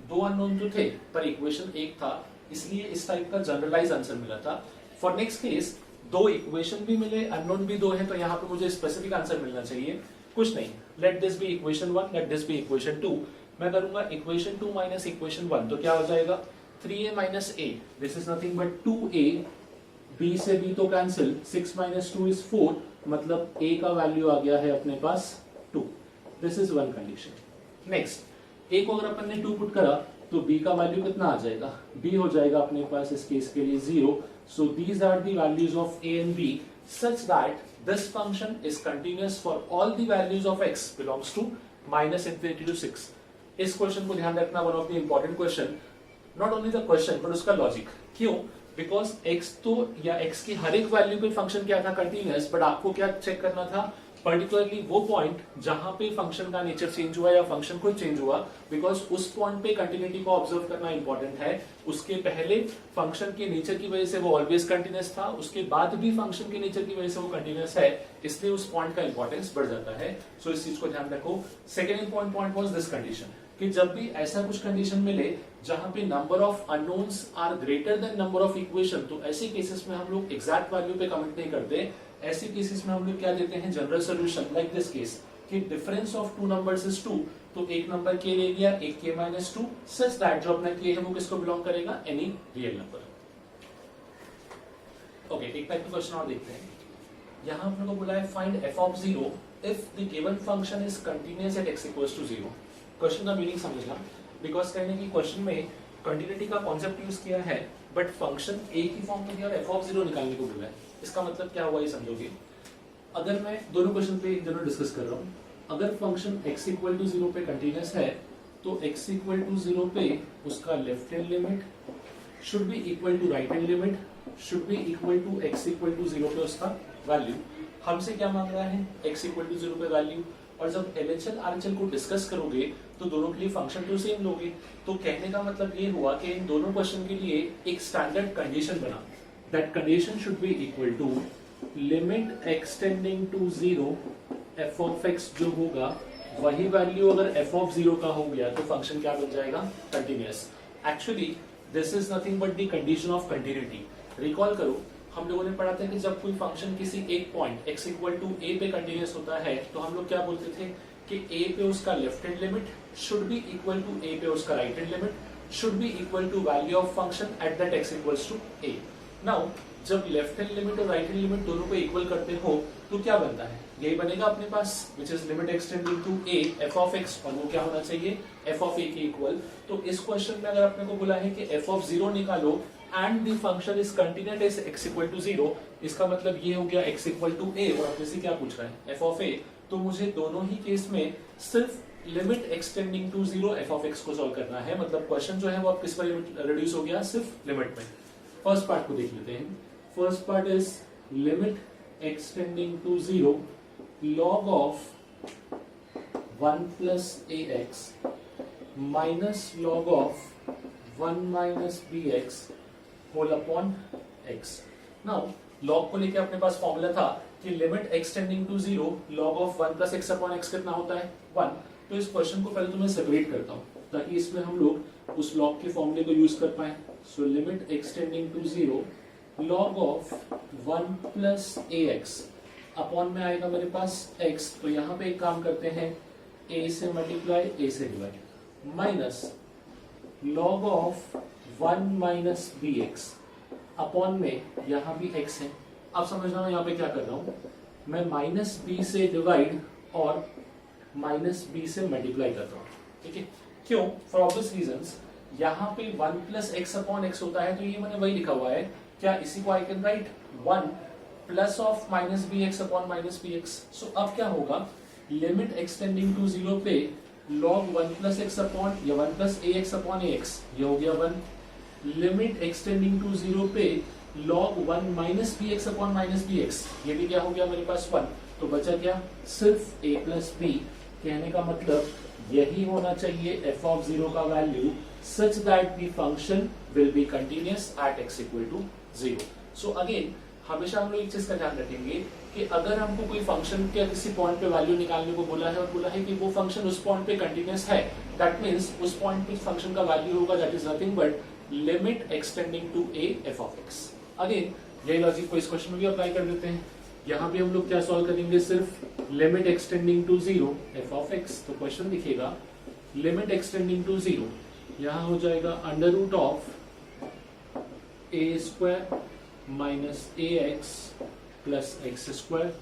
2 अननोन तो थे पर इक्वेशन एक था, इसलिए इस टाइप का जनरलाइज आंसर मिला था। फॉर नेक्स्ट केस 2 इक्वेशन भी मिले, अननोन भी 2 है, तो यहाँ पे मुझे स्पेसिफिक आंसर मिलना चाहिए। कुछ नहीं, let this be equation 1, let this be equation 2। मैं करूंगा इक्वेशन 2 माइनस इक्वेशन 1, तो क्या हो जाएगा 3a minus a, this is nothing but 2a, b से b तो कैंसिल, 6 माइनस 2 इज 4, मतलब a का वैल्यू आ गया है अपने पास 2। This is one condition. Next, a को अगर अपन ने 2 पुट करा तो b का वैल्यू कितना आ जाएगा, b हो जाएगा अपने पास इस केस के लिए 0। So these are the values of a and b such that this function is continuous for all the values of x belongs to minus infinity to 6। इस क्वेश्चन को ध्यान रखना, one of the important question, not only the question but उसका logic. क्यों, because x तो या x की हर एक वैल्यू पे फंक्शन क्या था कंटिन्यूअस, बट आपको क्या चेक करना था पर्टिकुलरली वो पॉइंट जहां पे फंक्शन का नेचर चेंज हुआ या फंक्शन खुद चेंज हुआ, बिकॉज उस पॉइंट पे कंटिन्यूटी को ऑब्जर्व करना इंपॉर्टेंट है। उसके पहले फंक्शन के नेचर की वजह से वो ऑलवेज कंटिन्यूअस था, उसके बाद भी फंक्शन के नेचर की वजह से वो कंटिन्यूअस है, इसलिए उस पॉइंट का इंपॉर्टेंस बढ़ जाता है। सो इस चीज को ध्यान रखो। Second important point was this condition, कि जब भी ऐसा कुछ कंडीशन मिले जहां पे number of unknowns are greater than number of equation, तो ऐसे केसेस में हम लोग एग्जैक्ट वैल्यू पे कमेंट नहीं करते, ऐसे केसेस में हम लोग क्या देते हैं, general solution like this case कि difference of two numbers is 2, तो एक नंबर के ले लिया, एक के माइनस 2, सच दैट जो अपना के है वो किसको बिलोंग करेगा, एनी रियल नंबर। ओके, एक टाइप का क्वेश्चन और देखते हैं। यहां हम लोग को बोला है find f of 0 if the given function is continuous at x equals to 0। Question का मीनिंग समझना, बिकॉज कहने की क्वेश्चन में कंटिन्यूटी का कॉन्सेप्ट यूज किया है बट फंक्शन ए की फॉर्म में दिया और एफ ऑफ 0 निकालने को बोला है। इसका मतलब क्या हुआ ये समझोगे। अगर मैं दोनों क्वेश्चन पे एक जनरल डिस्कस कर रहा हूँ, अगर फंक्शन x इक्वल टू 0 पे कंटीन्यूअस है तो x इक्वल टू 0 पे उसका left hand limit should be equal to right hand limit should be equal to x equal to 0 पे उसका वैल्यू। हमसे क्या मांग रहा है, x इक्वल टू 0 पे वैल्यू। और जब LHL RHL को डिस्कस करोगे तो दोनों के लिए फंक्शन टू सेम लोगे। तो कहने का मतलब ये हुआ कि इन दोनों क्वेश्चन के लिए एक स्टैंडर्ड कंडीशन बना, that condition should be equal to limit extending to 0 f of x जो होगा वही वैल्यू अगर f ऑफ 0 का हो गया तो फंक्शन क्या बन जाएगा, continuous. Actually this is nothing but the condition of continuity. Recall करो, हम लोगों ने पढ़ा था कि जब कोई फंक्शन किसी एक point x equal to a पे कंटिन्यूअस होता है तो हम लोग क्या बोलते थे कि a पे उसका left hand limit should be equal to a पे उसका right hand limit should be equal to value of function at that x equals to a। Now जब लेफ्ट हैंड लिमिट और राइट हैंड लिमिट दोनों को equal करते हो तो क्या बनता है, यही बनेगा अपने पास which is limit extending to a f of x, और वो क्या होना चाहिए, f ऑफ a के इक्वल। तो इस क्वेश्चन में अगर अपने को बोला है कि f ऑफ 0 निकालो and the function is continuous at x equal to 0, इसका मतलब ये हो गया x इक्वल टू a और अपने से क्या पूछ रहा है, f ऑफ a। तो मुझे दोनों ही केस में सिर्फ limit extending to 0 f of x को सॉल्व करना है। मतलब क्वेश्चन जो है वो आप किस पर रिड्यूस हो गया, सिर्फ लिमिट में। फर्स्ट पार्ट को देख लेते हैं। First part is limit extending to 0 log of 1 plus ax minus log of 1 minus bx whole upon x। Now log को लेके अपने पास फॉर्मूला था कि limit extending to 0 log of 1 plus x upon x कितना होता है, 1। तो इस क्वेश्चन को पहले तो मैं सेपरेट करता हूं ताकि इसमें हम लोग उस log के फॉर्मूले को यूज कर पाए। So limit extending to 0 log of 1 plus ax upon में आएगा मेरे पास x। तो यहां पे एक काम करते हैं, a से मल्टीप्लाई a से divide minus log of 1 minus bx upon में यहां भी x है। अब समझना मैं यहां पे क्या कर रहा हूं, मैं माइनस b से डिवाइड और माइनस b से मल्टीप्लाई कर रहा हूं, ठीक है। क्यों, फॉर ऑब्वियस रीजंस। यहां पे 1 प्लस एक्स अपॉन एक्स होता है तो ये मैंने वही लिखा हुआ है, क्या इसी को I can write 1 plus of minus B x upon minus B x. So अब क्या होगा, लिमिट एक्सटेंडिंग टू 0 पे log 1 प्लस एक्स अपॉन या 1 plus a x upon A x, ये हो गया 1। लिमिट एक्सटेंडिंग टू 0 पे log 1 minus B x upon minus B x, ये भी क्या हो गया मेरे पास 1। तो बचा क्या, सिर्फ a प्लस बी। कहने का मतलब यही होना चाहिए f ऑफ 0 का value such that the function will be continuous at x equal to 0। So again हमेशा हम लोग एक चीज का ध्यान रखेंगे कि अगर हमको कोई फंक्शन के किसी पॉइंट पे वैल्यू निकालने को बोला है और बोला है कि वो फंक्शन उस पॉइंट पे कंटिन्यूअस है, दैट मींस उस पॉइंट पे फंक्शन का वैल्यू होगा that is nothing but limit extending to a f of x। Again यही लॉजिक को इस क्वेश्चन में भी अप्लाई कर देते हैं। यहाँ भी हम लोग क्या सॉल्व करेंगे, सिर्फ limit extending to 0 f of x। तो क्वेश्चन दिखेगा लिमिट एक्सटेंडिंग टू 0, यहाँ हो जाएगा under root of a square minus ax plus x square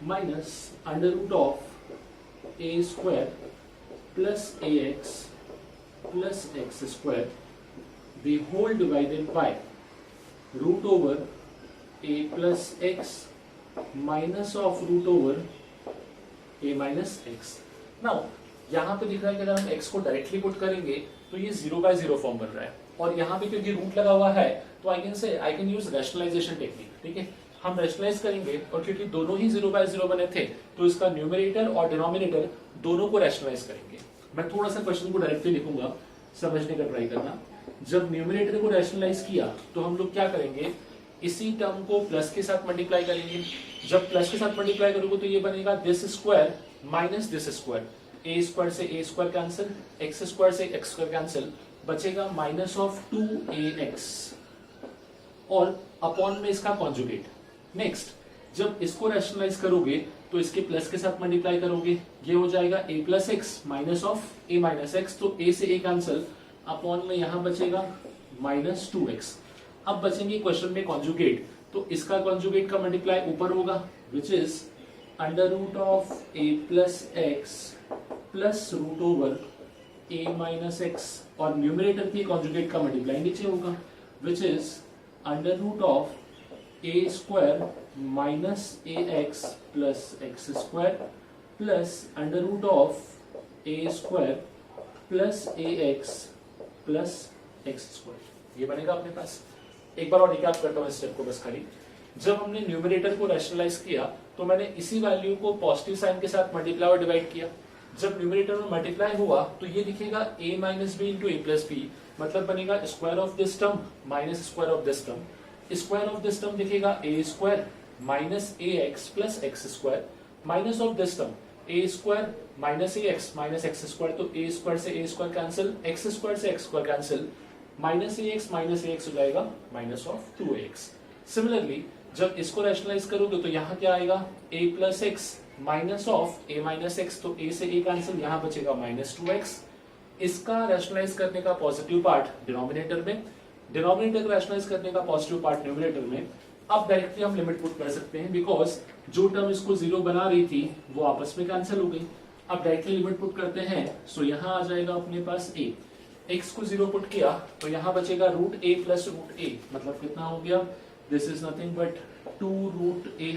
minus under root of a square plus ax plus x square the whole divided by root over a plus x minus of root over a minus x। Now यहाँ पे दिख रहा है कि अगर हम x को directly put करेंगे तो ये 0 बाय 0 फॉर्म बन रहा है, और यहाँ पे क्योंकि रूट लगा हुआ है तो I can use rationalisation technique, ठीक है। हम रैशनलाइज करेंगे और क्योंकि दोनों ही 0 बाय 0 बने थे तो इसका न्यूमरेटर और डिनोमिनेटर दोनों को रैशनलाइज करेंगे। मैं थोड़ा सा क्वेश्चन को डायरेक्टली लिखूंगा, समझने का ट्राई करना। जब न्यूमरेटर को रैशनलाइज किया तो हम लोग क्या करेंगे, इसी टर्म को प्लस के साथ मल्टीप्लाई करेंगे। जब प्लस के साथ मल्टीप्लाई करोगे तो ये बनेगा this square minus this square, A square से ए स्क्वायर कैंसिल, एक्स स्क्वायर से एक्स स्क्वायर कैंसिल, बचेगा माइनस ऑफ 2ax और अपॉन में इसका कॉन्जुगेट। नेक्स्ट जब इसको रैशनलाइज करोगे तो इसके प्लस के साथ मल्टीप्लाई करोगे, ये हो जाएगा a plus x minus of a minus x, तो a से a कैंसिल, अपॉन में यहां बचेगा माइनस 2x। अब बचेंगे क्वेश्चन में कॉन्जुगेट, तो इसका कॉन्जुगेट का मल्टीप्लाई ऊपर होगा which is under root of a plus x plus root over a minus x, और न्यूमरेटर की कॉन्जुगेट का मल्टीप्लाई नीचे होगा which is under root of a square minus a x plus x square plus under root of a square plus a x plus x square. ये बनेगा अपने पास। एक बार और रिकैप करता हूं इस स्टेप को बस खाली। जब हमने न्यूमरेटर को रैशनलाइज किया तो मैंने इसी वैल्यू को पॉजिटिव साइन के साथ मल्टीप्लाई और डिवाइड किया। जब न्यूमरेटर में मल्टीप्लाई हुआ तो ये दिखेगा a minus b into a plus b, मतलब बनेगा square of this term minus square of this term. Square of this term दिखेगा a square minus a x plus x square, minus of this term a square minus a x square, तो a square से a square cancel, x square से x square cancel, minus a x हो जाएगा minus of 2x। Similarly जब इसको rationalise करोगे तो यहाँ क्या आएगा a plus x minus of a minus x, तो a से a कैंसिल, यहाँ बचेगा माइनस 2x। इसका रैशनलाइज करने का पॉजिटिव पार्ट डिनोमिनेटर में, डिनोमिनेटर को रैशनलाइज करने का पॉजिटिव पार्ट न्यूमरेटर में। अब डायरेक्टली हम लिमिट पुट कर सकते हैं बिकॉज जो टर्म इसको जीरो बना रही थी वो आपस में कैंसिल हो गई। अब डायरेक्टली लिमिट पुट करते हैं, सो यहाँ आ जाएगा अपने पास a, x को जीरो पुट किया तो यहाँ बचेगा root a plus root a, मतलब कितना हो गया, this is nothing but 2 root a,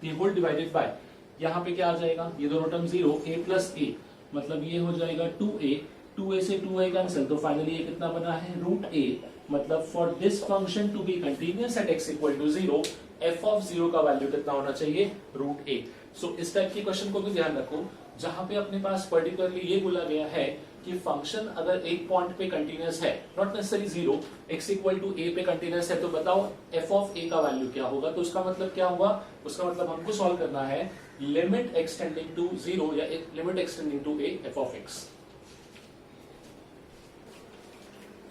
ये होल डिवाइडेड बाय, यहाँ पे क्या आ जाएगा, ये दोनों term zero, a plus a, मतलब ये हो जाएगा 2a, 2a से 2a कैंसिल, तो फाइनली ये कितना बना है रूट a, मतलब for this function to be continuous at x equal to 0, f of 0 का वैल्यू कितना होना चाहिए, रूट a। सो इस टाइप के क्वेश्चन को भी ध्यान रखो जहां पे अपने पास पर्टिकुलरली ये बोला गया है कि फंक्शन अगर एक पॉइंट पे कंटिन्यूअस है, not necessary 0, x equal to a पे कंटिन्यूअस है, तो बताओ f ऑफ a का वैल्यू क्या होगा। तो उसका मतलब क्या हुआ, उसका मतलब हमको सॉल्व करना है लिमिट एक्सटेंडिंग टू 0 या limit extending to a f of x।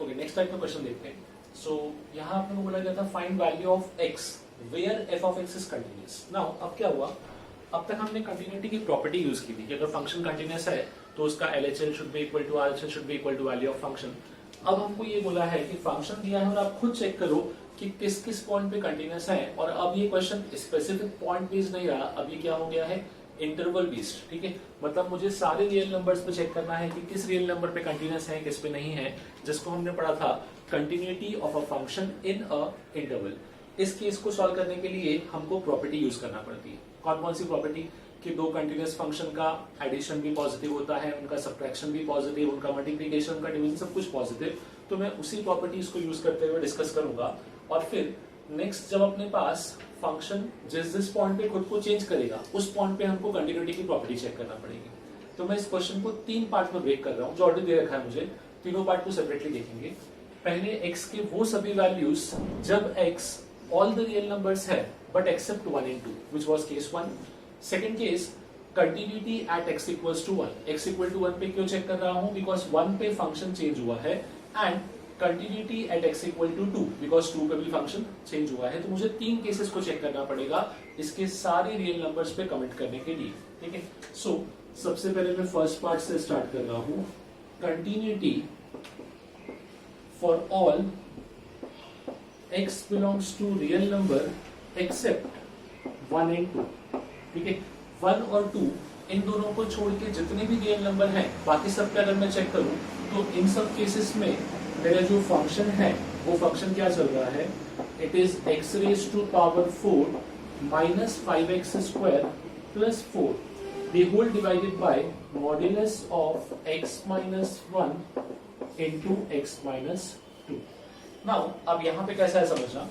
Okay, next type का क्वेश्चन देखते हैं। सो यहाँ आप लोगों को बोला गया था find value of x where f of x is continuous. Now अब क्या हुआ, अब तक हमने कंटिन्यूटी की प्रॉपर्टी यूज की थी कि अगर फंक्शन कंटिन्यूअस है तो उसका LHL should be equal to RHL should be equal to value of function. अब हमको ये बोला है कि फंक्शन दिया है और आप खुद चेक करो कि किस किस पॉइंट पे कंटिन्यूअस है, और अब ये क्वेश्चन स्पेसिफिक पॉइंट बेस्ड नहीं रहा, अब ये क्या हो गया है, इंटरवल बेस्ड। ठीक है, मतलब मुझे सारे रियल नंबर्स पे चेक करना है कि किस रियल नंबर पे कंटिन्यूअस है किस पे नहीं है, जिसको हमने पढ़ा था continuity of a function in a interval. इस केस को सॉल्व करने के लिए हमको प्रॉपर्टी यूज करना पड़ती है। कौन कौन सी प्रॉपर्टी, कि दो कंटिन्यूअस फंक्शन का एडिशन भी पॉजिटिव होता है, उनका सब्ट्रैक्शन भी पॉजिटिव, उनका मल्टीप्लिकेशन, उनका डिवीजन, सब कुछ पॉजिटिव। तो मैं उसी प्रॉपर्टीज को यूज करते हुए डिस्कस करूंगा। और फिर नेक्स्ट जब अपने पास फंक्शन जिस जिस पॉइंट पे खुद को चेंज करेगा उस पॉइंट पे हमको कंटिन्यूटी की प्रॉपर्टी चेक करना पड़ेगी। तो मैं इस क्वेश्चन को 3 पार्ट में ब्रेक कर रहा हूँ जो ऑलरेडी दे रखा है मुझे, तीनों पार्ट को सेपरेटली देखेंगे। पहले x के वो सभी वैल्यूज जब x all the real numbers है but except 1 and 2, which was case 1. Second case, continuity at x equals to 1. x equal to 1 पे क्यों चेक कर रहा हूँ, because 1 पे फंक्शन चेंज हुआ है, and continuity at x equal to 2, because 2 पे भी फंक्शन चेंज हुआ है। तो मुझे 3 केसेस को चेक करना पड़ेगा इसके सारे रियल नंबर्स पे कमेंट करने के लिए। ठीक है, सो सबसे पहले मैं फर्स्ट पार्ट से स्टार्ट कर रहा हूँ, continuity for all x belongs to real number except 1 and 2। ठीक है, 1 और 2 इन दोनों को छोड़ के जितने भी रियल नंबर हैं बाकी सब पे अगर मैं चेक करूं तो इन सब केसेस में मेरा जो फंक्शन है वो फंक्शन क्या चल रहा है, it is x raise to power 4 minus 5x square plus 4 the whole divided by modulus of x minus 1 into x minus 2। Now अब यहाँ पे कैसा है समझना,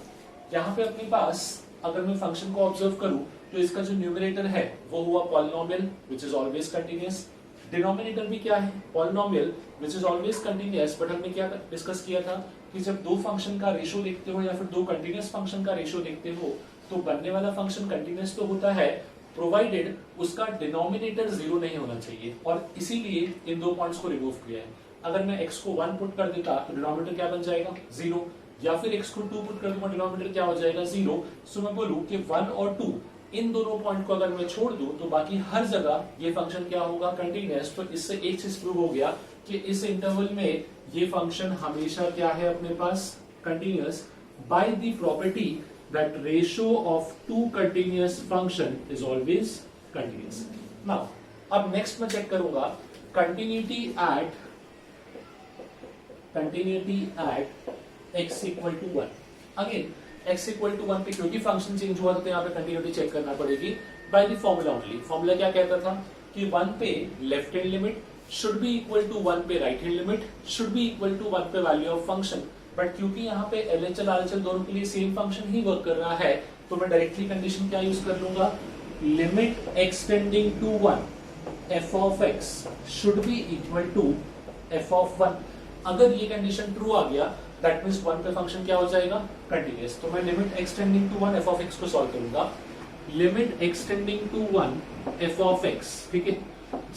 यहाँ पे अपने पास अगर मैं फंक्शन को ऑब्जर्व करूं तो इसका जो न्यूमरेटर है वो हुआ polynomial which is always continuous, denominator भी क्या है, polynomial which is always continuous. But हमने क्या डिस्कस किया था कि जब दो फंक्शन का रेशियो देखते हो या फिर दो कंटिन्यूअस फंक्शन का रेशियो देखते हो तो बनने वाला फंक्शन कंटिन्यूअस तो होता है प्रोवाइडेड उसका डिनोमिनेटर 0 नहीं होना चाहिए, और इसीलिए इन दो पॉइंट्स को रिमूव किया है। अगर मैं x को 1 पुट कर देता तो डिनोमिनेटर क्या बन जाएगा 0, या फिर x को 2 पुट कर दूंगा, डिनोमिनेटर क्या हो जाएगा 0। सो मैं बोलूं कि 1 और 2 इन दोनों पॉइंट को अगर मैं छोड़ दूं तो बाकी हर जगह ये फंक्शन क्या होगा, कंटिन्यूअस। तो इससे एक चीज प्रूव हो गया कि इस इंटरवल में ये फंक्शन हमेशा क्या है अपने पास, continuous, by the property that ratio of two continuous function is always continuous. Now अब नेक्स्ट मैं चेक करूंगा continuity at x equal to 1। Again x equal to 1 पे क्योंकि फंक्शन चेंज हुआ तो यहाँ पे कंटिन्यूटी चेक करना पड़ेगी by the formula only. Formula क्या कहता था कि 1 पे left hand limit should be equal to 1 पे right hand limit should be equal to 1 पे वैल्यू ऑफ फंक्शन। बट क्योंकि यहाँ पे LHL RHL दोनों के लिए सेम फंक्शन ही वर्क कर रहा है तो मैं डायरेक्टली कंडीशन क्या यूज कर लूंगा, limit extending to 1 f of x should be equal to f of 1। अगर ये कंडीशन ट्रू आ गया दैट मींस 1 पे फंक्शन क्या हो जाएगा, कंटिन्यूअस। तो मैं limit extending to 1 f of x को सॉल्व करूंगा, limit extending to 1 f of x, ठीक है।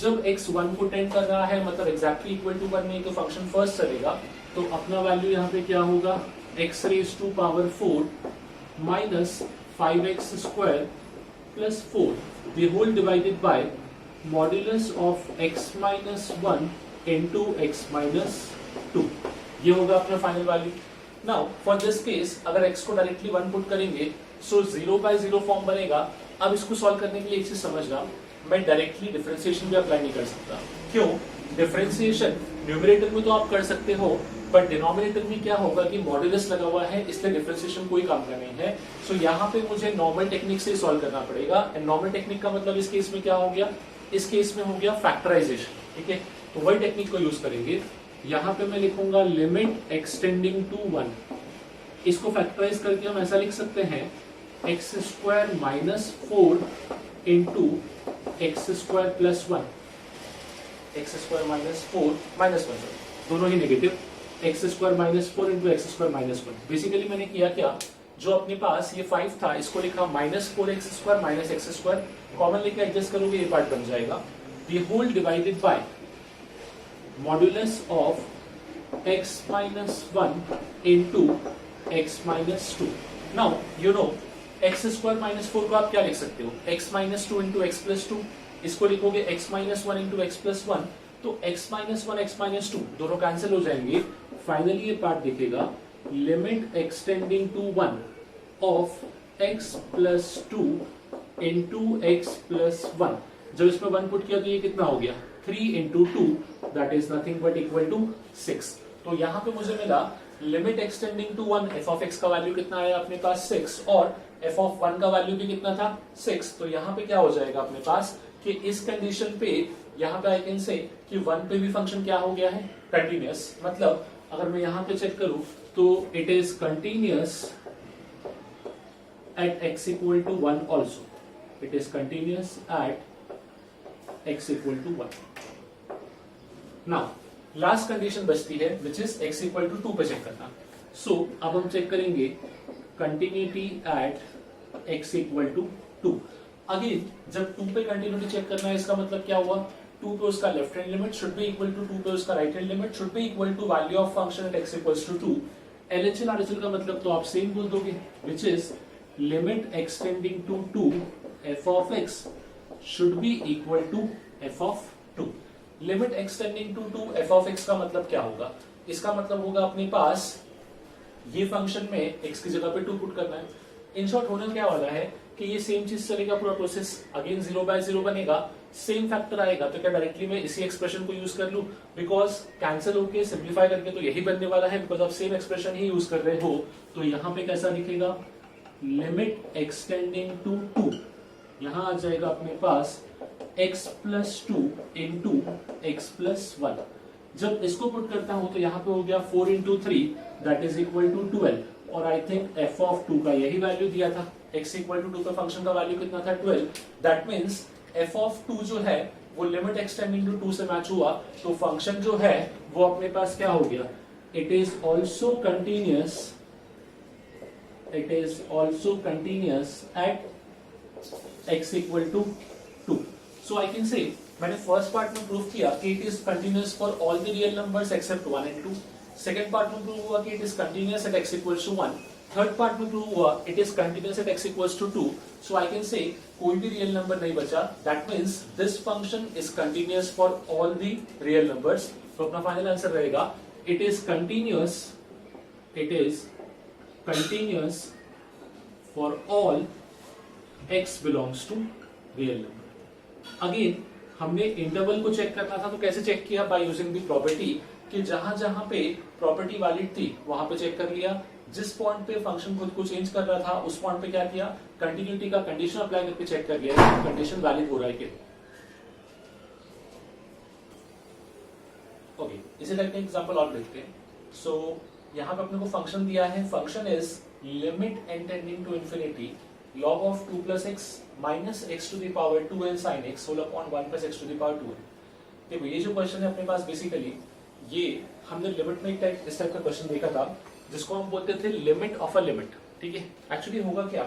जब x 1 को टेंड कर रहा है मतलब एग्जैक्टली इक्वल टू 1 नहीं तो फंक्शन फर्स्ट चलेगा, तो अपना वैल्यू यहाँ पे क्या होगा, x raise to power 4 minus 5x square plus 4 the whole divided by modulus of x minus 1 into x minus 2। ये होगा अपना final value. Now for this case अगर x को डायरेक्टली 1 पुट करेंगे सो 0 बाय 0 फॉर्म बनेगा। अब इसको solve करने के लिए एक चीज समझना, मैं डायरेक्टली डिफरेंशिएशन भी अप्लाई नहीं कर सकता। क्यों, डिफरेंशिएशन न्यूमरेटर में तो आप कर सकते हो बट डिनोमिनेटर में क्या होगा कि मॉड्यूलस लगा हुआ है इसलिए डिफरेंशिएशन कोई काम का नहीं है। सो यहाँ पे मुझे नॉर्मल टेक्निक से सॉल्व करना पड़ेगा। एंड नॉर्मल टेक्निक का मतलब इस केस में क्या हो गया, इस केस में हो गया फैक्टराइजेशन, ठीक है। तो वही टेक्निक को यूज करेंगे। यहाँ पे मैं लिखूंगा लिमिट एक्सटेंडिंग टू 1, इसको फैक्टराइज करके हम ऐसा लिख सकते हैं x square minus 4 into x square plus 1, x square minus 4 minus 1 दोनों ही negative, x square minus 4 into x square minus 1। Basically मैंने किया क्या, जो अपने पास ये 5 था इसको लिखा minus 4x square minus x square, common लेके एडजस्ट करोगे ये पार्ट बन जाएगा, the whole divided by modulus of x minus 1 into x minus 2। Now you know x square minus 4 को आप क्या लिख सकते हो, x minus 2 into x plus 2, इसको लिखोगे x minus 1 into x plus 1, तो x माइनस 1 x माइनस 2 दोनों कैंसिल हो जाएंगे। फाइनली ये पार्ट दिखेगा limit extending to 1 of x plus 2 into x plus 1। जब इसमें 1 पुट किया तो ये कितना हो गया, 3 into 2 that is nothing but equal to 6। तो यहाँ पे मुझे मिला limit extending to 1 f of x का वैल्यू कितना आया अपने पास 6 और f ऑफ 1 का वैल्यू भी कितना था 6। तो यहाँ पे क्या हो जाएगा अपने पास कि इस कंडीशन पे यहाँ पे आई कैन से कि 1 पे भी फंक्शन क्या हो गया है, कंटिन्यूअस। मतलब अगर मैं यहाँ पे चेक करूं तो it is continuous at x equal to 1 also, it is continuous at x equal to 1। Now last condition बचती है which is x equal to 2 पे चेक करना। सो अब हम चेक करेंगे continuity at x equal to 2। Again जब 2 पे continuity check करना है इसका मतलब क्या हुआ, 2 पे उसका left hand limit should be equal to 2 पे उसका right hand limit should be equal to value of function at x equals to 2। LHL RHL का मतलब तो आप सेम बोल दोगे which is limit extending to 2 f of x should be equal to f of 2। Limit extending to 2 f of x का मतलब क्या होगा, इसका मतलब होगा अपने पास ये फंक्शन में x की जगह पे 2 पुट करना है। इन शॉर्ट होने क्या वाला है कि ये सेम चीज चलेगा पूरा प्रोसेस, अगेन 0 बाय 0 बनेगा, सेम फैक्टर आएगा। तो क्या डायरेक्टली मैं इसी एक्सप्रेशन को यूज कर लूं, बिकॉज कैंसिल होके सिंप्लीफाई करके तो यही बनने वाला है, बिकॉज आप सेम एक्सप्रेशन ही यूज कर रहे हो। तो यहाँ पे कैसा लिखेगा, लिमिट एक्सटेंडिंग टू 2, यहाँ आ जाएगा अपने पास x plus 2 into x plus 1। जब इसको पुट करता हूं तो यहाँ पे हो गया 4 into 3 that is equal to 12 और आई थिंक f ऑफ 2 का यही वैल्यू दिया था, x इक्वल टू 2 पे फंक्शन का वैल्यू कितना था 12। दैट मीन्स f ऑफ 2 जो है वो लिमिट एक्सटेंडिंग टू 2 से मैच हुआ, तो फंक्शन जो है वो अपने पास क्या हो गया, it is also continuous, it is also continuous at x equal to 2। So I can say मैंने फर्स्ट पार्ट में प्रूव किया कि it is continuous for all the real numbers except 1 and 2। Second part में prove हुआ कि it is continuous at x equals to 1, third part में prove हुआ it is continuous at x equals to 2, so I can से कोई भी real number नहीं बचा, that means this function is continuous for all the real numbers. तो अपना final answer रहेगा it is continuous for all x belongs to real number. Again हमने interval को चेक करना था, तो कैसे चेक किया? बाय यूजिंग द प्रॉपर्टी, कि जहां जहां पे प्रॉपर्टी वैलिड थी वहां पे चेक कर लिया, जिस पॉइंट पे फंक्शन खुद को चेंज कर रहा था उस पॉइंट पे क्या किया? कंटिन्यूटी का कंडीशन अप्लाई करके चेक कर लिया कंडीशन वैलिड हो रहा है कि। ओके, इसी टाइप का एग्जांपल और देखते हैं। सो यहां पे अपने को फंक्शन दिया है, function is limit n tending to infinity log of 2 plus x minus x to the power 2n sin x whole upon 1 plus x to the power 2n। देखो ये जो क्वेश्चन है अपने पास बेसिकली, ये हमने लिमिट में इस टाइप का क्वेश्चन देखा था जिसको हम बोलते थे लिमिट ऑफ अ लिमिट। ठीक है, एक्चुअली होगा क्या,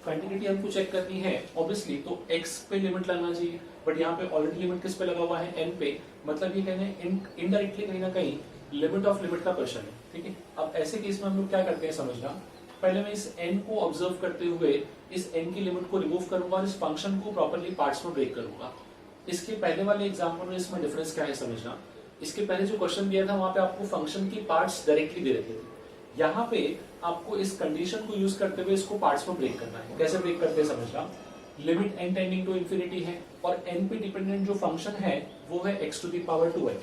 कंटिन्यूटी हमको चेक करनी है ऑब्वियसली, तो x पे लिमिट लगना चाहिए, बट यहाँ पे ऑलरेडी लिमिट किस पे लगा हुआ है? n पे, मतलब ये कहने इनडायरेक्टली कहीं ना कहीं लिमिट ऑफ लिमिट का क्वेश्चन है। ठीक है, अब ऐसे केस में हम लोग क्या करते हैं समझना, पहले मैं इस n को ऑब्जर्व करते हुए इस n की लिमिट को रिमूव करूंगा और इस फंक्शन को प्रॉपर्ली पार्ट्स में ब्रेक करूंगा। इसके पहले वाले एग्जांपल में इसमें डिफरेंस क्या है समझना, इसके पहले जो क्वेश्चन दिया था वहां पे आपको फंक्शन की पार्ट्स डायरेक्टली दे रखे थे, यहाँ पे आपको इस कंडीशन को यूज करते हुए इसको पार्ट्स में ब्रेक करना है। कैसे ब्रेक करते हैं समझना, limit n tending to infinity है और n पे डिपेंडेंट जो फंक्शन है वो है x to the power 2n।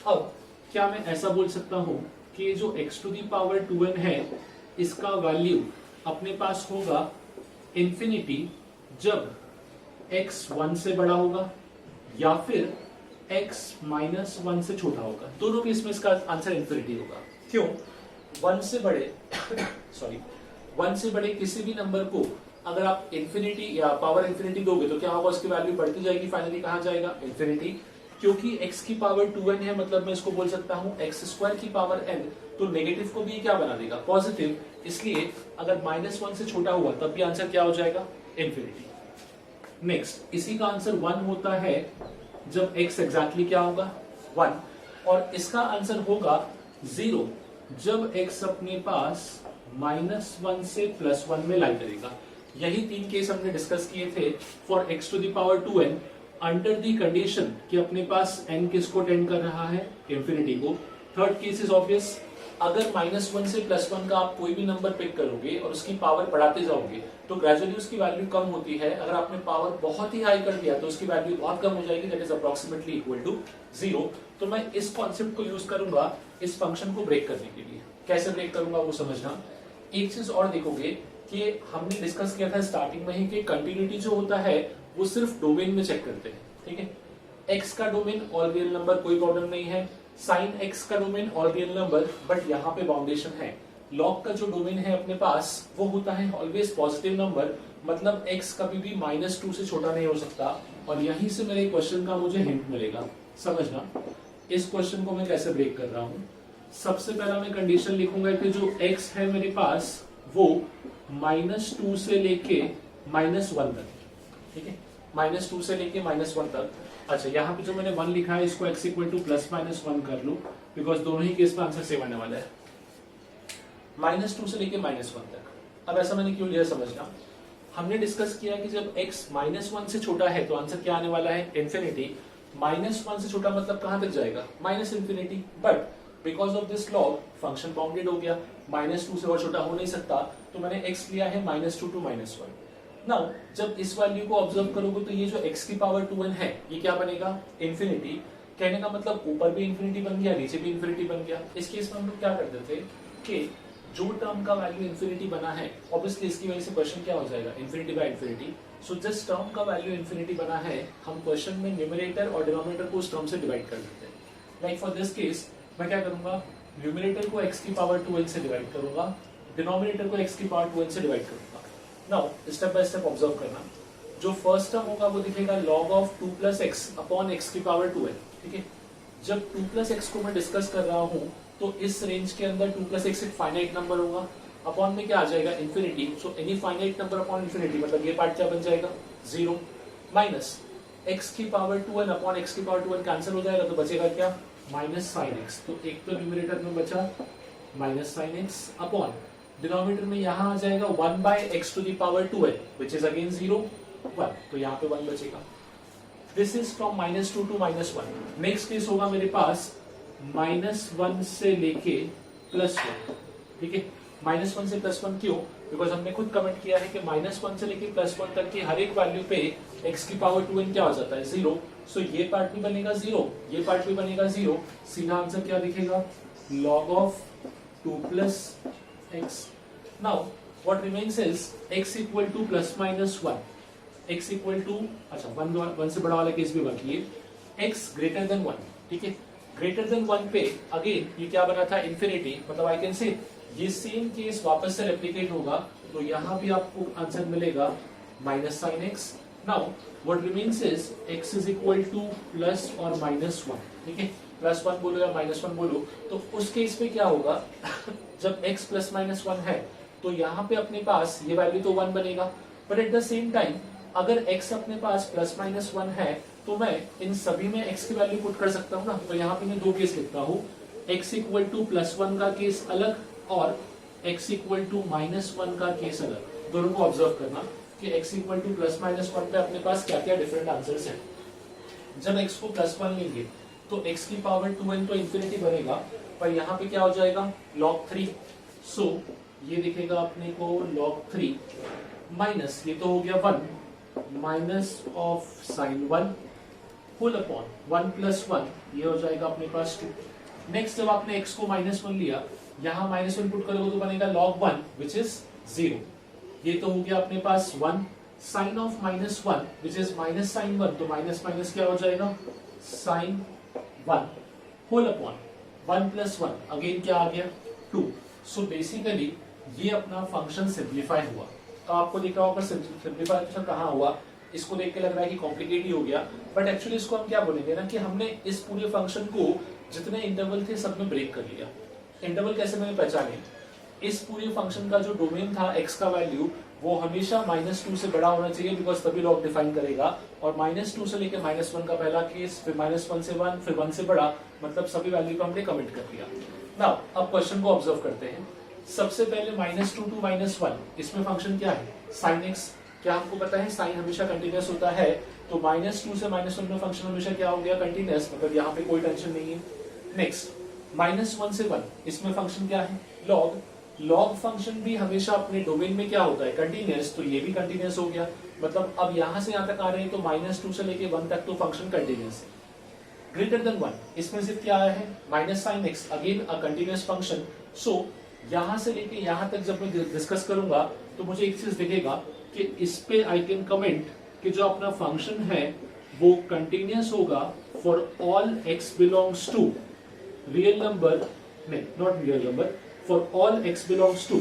अब क्या मैं ऐसा बोल सकता हूँ कि जो x to the power 2n है इसका वैल्यू अपने पास होगा इंफिनिटी जब x 1 से बड़ा होगा या फिर x माइनस 1 से छोटा होगा। दोनों केस में इसका आंसर इंफिनिटी होगा। क्यों? 1 से बड़े सॉरी 1 से बड़े किसी भी नंबर को अगर आप इंफिनिटी या पावर इंफिनिटी दोगे तो क्या होगा, उसकी वैल्यू बढ़ती जाएगी, फाइनली कहां जाएगा? इंफिनिटी। क्योंकि x की पावर 2n है, मतलब मैं इसको बोल सकता हूं x स्क्वायर की पावर n, तो नेगेटिव को भी क्या बना देगा? पॉजिटिव। इसलिए अगर -1 से छोटा हुआ तब भी आंसर क्या हो जाएगा? इंफिनिटी। नेक्स्ट, इसी का आंसर 1 होता है जब x एग्जैक्टली क्या होगा? 1, और इसका आंसर होगा 0 जब x अपने पास -1 से +1 में लाई करेगा। यही 3 केस हमने डिस्कस किए थे for x to the power 2n under the condition कि अपने पास n किसको टेंड कर रहा है? इंफिनिटी को। थर्ड केस इज ऑब्वियस, अगर -1 से +1 का आप कोई भी नंबर पिक करोगे और उसकी पावर बढ़ाते जाओगे तो ग्रेजुअली उसकी वैल्यू कम होती है। अगर आपने पावर बहुत ही हाई कर दिया तो उसकी वैल्यू बहुत कम हो जाएगी, that is approximately equal to 0। तो मैं इस कॉन्सेप्ट को यूज करूंगा इस फंक्शन को ब्रेक करने के लिए। कैसे ब्रेक करूंगा वो समझना। एक चीज और देखोगे कि हमने डिस्कस किया था स्टार्टिंग में ही कि कंटिन्यूटी जो होता है वो सिर्फ डोमेन में चेक करते हैं। ठीक है, x का डोमेन ऑल रियल नंबर, कोई प्रॉब्लम नहीं है। साइन x का domain all real number, but यहाँ पे बाउंडेशन है। लॉग का जो डोमेन है अपने पास वो होता है ऑलवेज पॉजिटिव नंबर, मतलब x कभी भी -2 से छोटा नहीं हो सकता। और यहीं से मेरे क्वेश्चन का मुझे हिंट मिलेगा। समझना इस क्वेश्चन को मैं कैसे ब्रेक कर रहा हूँ। सबसे पहला मैं कंडीशन लिखूंगा कि जो x है मेरे पास वो -2 से लेके -1 तक। ठीक है, -2 से लेके -1 तक। अच्छा, यहाँ पे जो मैंने 1 लिखा है इसको x इक्वल टू +-1 कर लूं, बिकॉज दोनों ही केस में आंसर सेम आने वाला है। -2 से लेके -1 तक। अब ऐसा मैंने क्यों लिया समझना, हमने डिस्कस किया कि जब x -1 से छोटा है तो आंसर क्या आने वाला है? इंफिनिटी। -1 से छोटा मतलब कहां तक जाएगा? -Infinity. But because of this log function bounded हो गया, -2 से और छोटा हो नहीं सकता, तो मैंने x लिया है -2 टू -1। नाउ जब इस वैल्यू को ऑब्जर्व करोगे तो ये जो x की पावर 2n है ये क्या बनेगा? इंफिनिटी। कहने का मतलब ऊपर भी इंफिनिटी बन गया, नीचे भी इंफिनिटी बन गया। इस केस में हम लोग क्या करते थे कि जो टर्म का वैल्यू इंफिनिटी बना है, ऑब्वियसली इसकी वजह से क्वेश्चन क्या हो जाएगा? Infinity bye infinity. सो जिस टर्म का वैल्यू इंफिनिटी बना है हम क्वेश्चन में न्यूमरेटर और डिनोमिनेटर को उस टर्म से डिवाइड कर देते हैं। लाइक फॉर दिस केस मैं क्या करूंगा, न्यूमरेटर को x की पावर 2n से डिवाइड करूंगा, डिनोमिनेटर को x की पावर 2n से डिवाइड करूंगा। Now step by step observe करना। जो फर्स्ट टर्म होगा वो दिखेगा log of 2 + x upon x की पावर 2n। ठीक है, जब 2 + x को मैं डिस्कस कर रहा हूं तो इस रेंज के अंदर 2 + x एक फाइनाइट नंबर होगा, अपॉन में क्या आ जाएगा? Infinity. So any finite number upon infinity, मतलब ये पार्ट क्या बन जाएगा? 0 माइनस x की पावर 2n अपॉन x की पावर 2n कैंसिल हो जाएगा तो बचेगा क्या? माइनस साइन एक्स, तो एक तो न्यूमरेटर में बचा minus sine x upon denominator में यहां आ जाएगा 1 by x to the power 2 which is again 0 1, तो यहाँ पे 1 बचेगा। This is from -2 to -1। Next case होगा मेरे पास -1 से लेके +1, ठीक है। -1 से +1 क्यों? बिकॉज हमने खुद कमेंट किया है कि -1 से लेके +1 तक की हर एक वैल्यू पे x की पावर 2n क्या हो जाता है 0। सो ये पार्ट भी बनेगा 0, ये पार्ट भी बनेगा 0। सीधा आंसर क्या दिखेगा? log of 2 plus x। Now what remains is x equal to ±1, x equal to, अच्छा 1 से बड़ा वाला केस भी बाकी है, x ग्रेटर देन 1, ठीक है। ग्रेटर देन 1 पे अगेन ये क्या बना था? इन्फिनिटी, मतलब आई कैन से ये सेम केस वापस से रेप्लिकेट होगा, तो यहां भी आपको आंसर मिलेगा minus sine x. Now what remains is x is equal two plus और -1, ठीक है। +1 बोलो या -1 बोलो, तो उस केस में क्या होगा जब x ±1 है तो यहाँ पे अपने पास ये वैल्यू तो 1 बनेगा, but at the same time अगर x अपने पास ±1 है तो मैं इन सभी में x की वैल्यू पुट कर सकता हूँ ना। तो यहाँ पे मैं दो केस लिखता हूँ, x इक्वल टू +1 का केस अलग और x इक्वल टू -1 का केस अलग। दोनों को ऑब्जर्व करना कि x इक्वल टू +-1 पे अपने पास क्या क्या डिफरेंट आंसर्स हैं। जब x को +1 लेंगे तो x की पावर 2n तो इन्फिनिटी बनेगा, पर यहाँ पे क्या हो जाएगा? log 3। सो ये दिखेगा अपने को log 3 माइनस, ये तो हो गया 1 minus of sine 1 whole upon 1 + 1, ये हो जाएगा अपने पास 2। नेक्स्ट जब आपने x को -1 लिया, यहाँ -1 पुट करोगे तो बनेगा log 1 विच इज 0। ये तो हो गया अपने पास 1 sine of -1 which is minus sine 1, तो माइनस माइनस क्या हो जाएगा? साइन 1 होल अपॉन 1 + 1, अगेन क्या आ गया? 2। सो बेसिकली ये अपना फंक्शन सिंप्लीफाई हुआ। तो आपको दिख रहा होगा सिंप्लीफाई कहाँ हुआ, इसको देख के लग रहा है कि कॉम्प्लिकेट ही हो गया, बट एक्चुअली इसको हम क्या बोलेंगे ना कि हमने इस पूरे फंक्शन को जितने इंटरवल थे सब में ब्रेक कर लिया। इंटरवल कैसे मैंने पहचाने? इस पूरे फंक्शन का जो डोमेन था x का वैल्यू वो हमेशा -2 से बड़ा होना चाहिए, बिकॉज तभी लॉग डिफाइन करेगा। और -2 से लेके -1 का पहला केस, फिर -1 से 1, फिर 1 से बड़ा, मतलब सभी वैल्यू को हमने कमिट कर दिया। नाउ अब क्वेश्चन को ऑब्जर्व करते हैं। सबसे पहले -2 टू -1, इसमें फंक्शन क्या है? Sine x. क्या हमको पता है साइन हमेशा कंटिन्यूअस होता है, तो -2 से -1 में फंक्शन हमेशा क्या हो गया? कंटिन्यूअस, मतलब यहाँ पे कोई टेंशन नहीं है। नेक्स्ट -1 से 1, इसमें फंक्शन क्या है? लॉग। लॉग फंक्शन भी हमेशा अपने डोमेन में क्या होता है? कंटिन्यूअस, तो ये भी कंटिन्यूअस हो गया। मतलब अब यहां से यहां तक आ रहे हैं तो -2 से लेके 1 तक तो फंक्शन कंटिन्यूअस है। ग्रेटर देन 1, इसमें सिर्फ क्या आया है? Minus sine x, again a continuous function. So यहां से लेके यहां तक जब मैं डिस्कस करूंगा तो मुझे एक चीज दिखेगा कि इस पे आई कैन कमेंट कि जो अपना फंक्शन है वो कंटिन्यूअस होगा for all x belongs to real number, नहीं not real number, for all x belongs to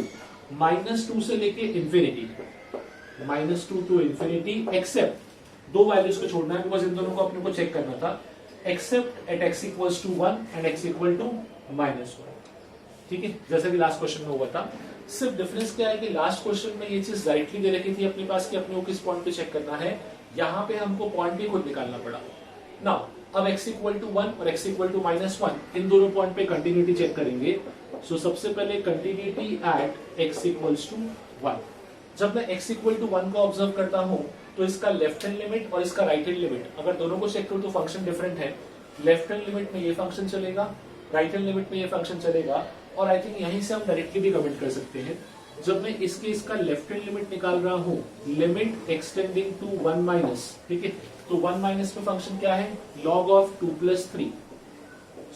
-2 से लेके इंफिनिटी, -2 टू इंफिनिटी, एक्सेप्ट दो वैल्यूज को छोड़ना है बिकॉज इन दोनों को अपने को चेक करना था, except at x equals to 1 and x equal to -1। ठीक है, जैसे कि लास्ट क्वेश्चन में हुआ था। सिर्फ डिफरेंस क्या है कि लास्ट क्वेश्चन में ये चीज राइटली दे रखी थी अपने पास कि अपने को किस पॉइंट पे चेक करना है, यहाँ पे हमको पॉइंट भी खुद निकालना पड़ा। नाउ अब x इक्वल टू 1 और x इक्वल टू -1 इन दोनों पॉइंट पे कंटिन्यूटी चेक करेंगे। सो सबसे पहले continuity at x equals to 1। जब मैं x इक्वल टू 1 को ऑब्जर्व करता हूं तो इसका लेफ्ट हैंड लिमिट और इसका राइट हैंड लिमिट अगर दोनों को चेक करूं तो फंक्शन डिफरेंट है। लेफ्ट हैंड लिमिट में ये फंक्शन चलेगा, राइट हैंड लिमिट में ये फंक्शन चलेगा, और आई थिंक यहीं से हम डायरेक्टली भी कमेंट कर सकते हैं। जब मैं इसके इसका लेफ्ट हैंड लिमिट निकाल रहा हूं, लिमिट एक्सटेंडिंग टू 1 माइनस, ठीक है, तो 1 माइनस में फंक्शन क्या है? log of 2 plus 3,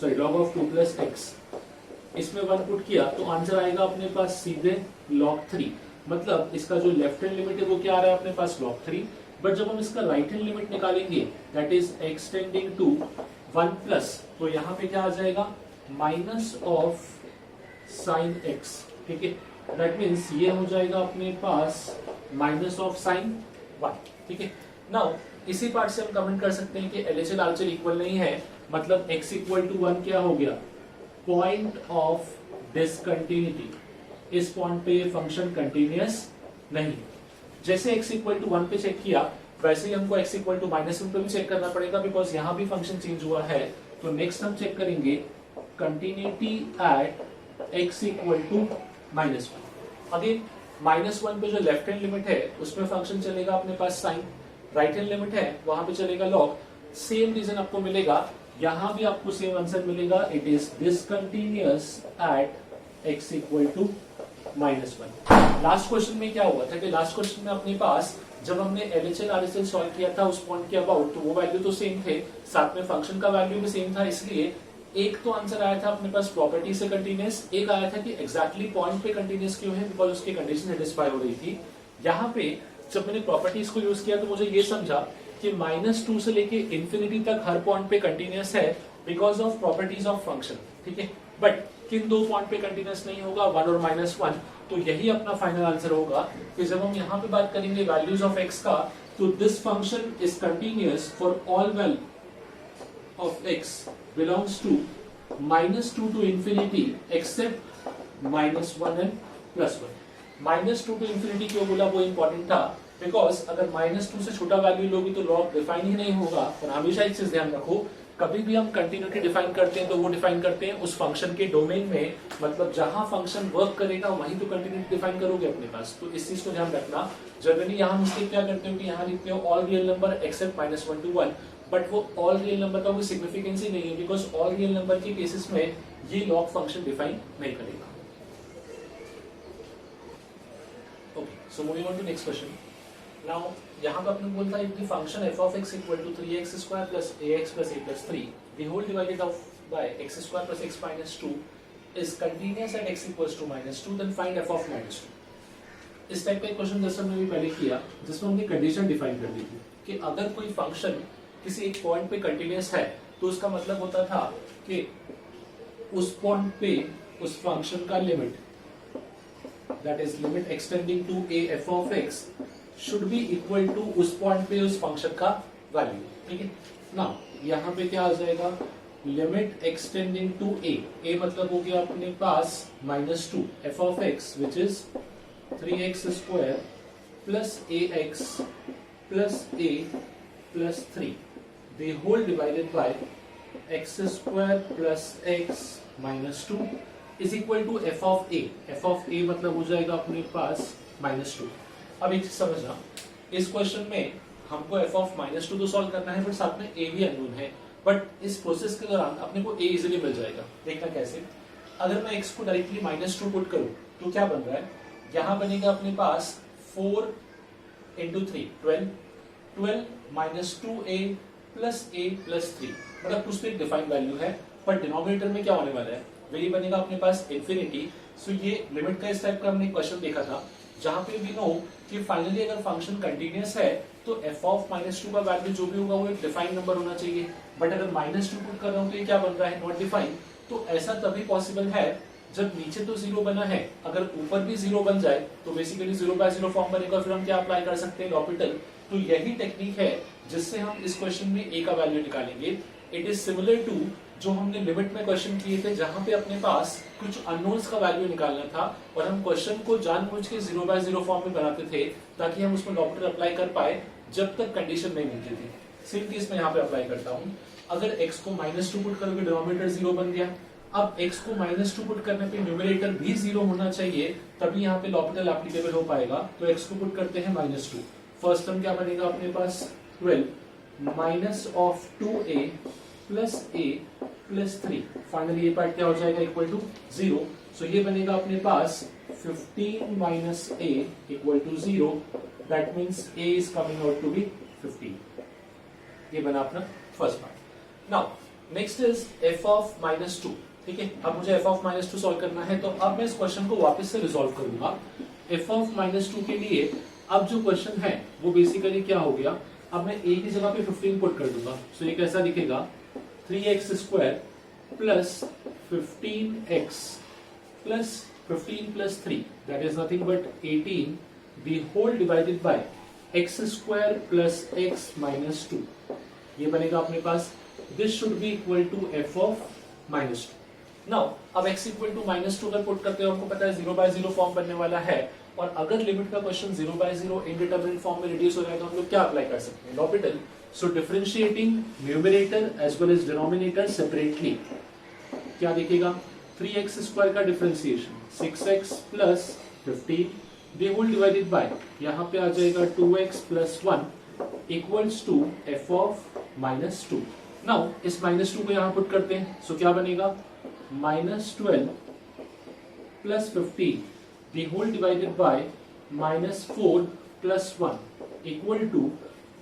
sorry log of 2 plus x। इसमें 1 पुट किया तो आंसर आएगा अपने पास सीधे log 3। मतलब इसका जो लेफ्ट हैंड लिमिट है वो क्या आ रहा है अपने पास? log 3। बट जब हम इसका राइट हैंड लिमिट निकालेंगे that is extending to 1 plus, तो यहाँ पे क्या आ जाएगा? माइनस ऑफ साइन x, ठीक है। दैट मीन्स ये हो जाएगा अपने पास माइनस ऑफ साइन 1, ठीक है। नाउ इसी पार्ट से हम कमेंट कर सकते हैं कि LHL RHL इक्वल नहीं है, मतलब x इक्वल टू 1 क्या हो गया? Point of discontinuity. इस पॉइंट पे ये फंक्शन कंटिन्यूअस नहीं। जैसे x इक्वल टू 1 पे चेक किया वैसे ही हमको x इक्वल टू -1 पे भी चेक करना पड़ेगा, बिकॉज यहाँ भी फंक्शन चेंज हुआ है तो नेक्स्ट हम चेक करेंगे continuity at x equal to -1। Again -1 पे जो लेफ्ट हैंड लिमिट है उसमें फंक्शन चलेगा अपने पास साइन, राइट हैंड लिमिट है वहां पे चलेगा लॉग। सेम रीजन आपको मिलेगा, यहां भी आपको सेम आंसर मिलेगा, it is discontinuous at x equal to -1। Last question में क्या हुआ था कि लास्ट क्वेश्चन में अपने पास जब हमने LHL RHL सॉल्व किया था उस पॉइंट के अबाउट, तो वो वैल्यू तो सेम थे, साथ में फंक्शन का वैल्यू भी सेम था, इसलिए एक तो आंसर आया था अपने पास प्रॉपर्टी से कंटीन्यूअस, एक आया था कि एग्जैक्टली पॉइंट पे कंटीन्यूअस क्यों है, बिकॉज उसकी कंडीशन सेटिस्फाई हो रही थी। यहाँ पे जब मैंने प्रॉपर्टीज को यूज किया तो मुझे ये समझा कि -2 से लेके इंफिनिटी तक हर पॉइंट पे कंटीन्यूअस है because of properties of function, ठीक है। बट किन दो पॉइंट पे कंटीन्यूअस नहीं होगा, 1 और -1, तो यही अपना फाइनल आंसर होगा कि जब हम यहाँ पे बात करेंगे वैल्यूज ऑफ x का, तो this function is continuous for all value of x belongs to -2 to infinity except -1 and +1। -2 to infinity क्यों बोला, वो इंपॉर्टेंट था बिकॉज अगर -2 से छोटा वैल्यू लोगी तो लॉग डिफाइन ही नहीं होगा। और हमेशा एक चीज ध्यान रखो, कभी भी हम कंटिन्यूटी डिफाइन करते हैं तो वो डिफाइन करते हैं उस फंक्शन के डोमेन में, मतलब जहां फंक्शन वर्क करेगा वहीं तो कंटिन्यूटी डिफाइन करोगे अपने पास, तो इस चीज को ध्यान रखना। जनरली यहाँ मिस्टेक क्या करते हो कि यहाँ लिखते हो all real number except -1 to 1, but वो ऑल रियल नंबर का कोई सिग्निफिकेंस ही नहीं है बिकॉज ऑल रियल नंबर के केसेस में ये लॉग फंक्शन डिफाइन नहीं करेगा। Okay, so moving on to next question. Now यहाँ पे अपने बोलता है कि function f of x equal to 3x square plus ax plus a plus 3 the whole divided of by x square plus x minus 2 is continuous at x equals to -2, then find f of -2। इस type का question जैसे हमने भी पहले किया जिसमें हमने condition define कर दी थी कि अगर कोई फंक्शन किसी एक पॉइंट पे कंटिन्यूअस है तो उसका मतलब होता था कि उस पॉइंट पे उस फंक्शन का limit, that is limit extending to a f of x should be equal to उस पॉइंट पे उस फंक्शन का वैल्यू, ठीक है ना। यहाँ पे क्या आ जाएगा, लिमिट एक्सटेंडिंग टू a मतलब हो गया अपने पास -2 f of x which is 3x square plus ax plus a plus 3 the whole divided by x square plus x minus 2 is equal to f of a। f of a मतलब हो जाएगा अपने पास -2। अब एक चीज समझना, इस क्वेश्चन में हमको f of -2 तो सॉल्व करना है, बट साथ में a भी अननोन है, बट इस प्रोसेस के दौरान अपने को a इजीली मिल जाएगा। देखना कैसे, अगर मैं x को डायरेक्टली -2 पुट करूं तो क्या बन रहा है, यहां बनेगा अपने पास 4 into 3 12 minus 2a plus a plus 3, मतलब कुछ तो एक डिफाइंड वैल्यू है, पर डिनोमिनेटर में क्या होने वाला है, वही बनेगा अपने पास इंफिनिटी। सो ये लिमिट का इस टाइप का हमने क्वेश्चन देखा था जहां पे वी नो कि फाइनली अगर फंक्शन कंटीन्यूअस है तो f of -2 का वैल्यू जो भी होगा वो एक डिफाइंड नंबर होना चाहिए, बट अगर -2 पुट कर रहा हूं तो ये क्या बन रहा है, नॉट डिफाइंड। तो ऐसा तभी पॉसिबल है जब नीचे तो 0 बना है, अगर ऊपर भी 0 बन जाए तो बेसिकली 0/0 फॉर्म बनेगा, फिर हम क्या अप्लाई कर सकते हैं, लॉपिटल। तो यही टेक्निक है जिससे हम इस क्वेश्चन में a का वैल्यू निकालेंगे। इट इज सिमिलर टू जो हमने लिमिट में क्वेश्चन किए थे जहां पे अपने पास कुछ अननोन्स का वैल्यू निकालना था और हम क्वेश्चन को जानबूझ के 0/0 फॉर्म में बनाते थे ताकि हम उसमें लॉपिटल अप्लाई कर पाए जब तक कंडीशन नहीं मिलती थी। सेम केस में यहाँ पे अप्लाई करता हूँ, अगर x को -2 पुट करोगे डिनोमिनेटर 0 बन गया, अब x को -2 पुट करने पे न्यूमरेटर भी 0 होना चाहिए तभी यहाँ पे लॉपिटल एप्लीकेबल हो पाएगा। तो x को पुट करते हैं -2, फर्स्ट टर्म क्या बनेगा अपने पास 12 minus of 2a plus a plus 3, finally ये पार्ट क्या हो जाएगा, इक्वल टू 0। सो ये बनेगा अपने पास 15 minus a equal to 0, that means a is coming out to be 15। ये बना अपना first part. Now next is f of -2, ठीक है। अब मुझे f ऑफ -2 सॉल्व करना है, तो अब मैं इस क्वेश्चन को वापस से रिजॉल्व करूंगा। f ऑफ -2 के लिए अब जो क्वेश्चन है वो बेसिकली क्या हो गया, अब मैं a की जगह पे 15 पुट कर दूंगा। सो ये कैसा दिखेगा, 3x square plus 15x plus 15 plus 3 that is nothing but 18 the whole divided by x square plus x minus 2। ये बनेगा अपने पास, this should be equal to f of -2। Now अब x इक्वल टू -2 अगर पुट करते हो, हमको पता है 0/0 फॉर्म बनने वाला है, और अगर लिमिट का क्वेश्चन 0/0 इनडिटरमिनेट फॉर्म में रिड्यूस हो जाए तो हम लोग क्या अप्लाई कर सकते हैं, L'Hopital. So differentiating numerator as well as denominator separately, क्या दिखेगा 3x स्क्वायर का differentiation 6x plus 15 the whole divided by, यहाँ पे आ जाएगा 2x plus 1 equals to f of minus 2। Now इस माइनस 2 को यहाँ पुट करते हैं, सो क्या बनेगा minus 12 plus 15 the whole divided by minus 4 plus 1 equal to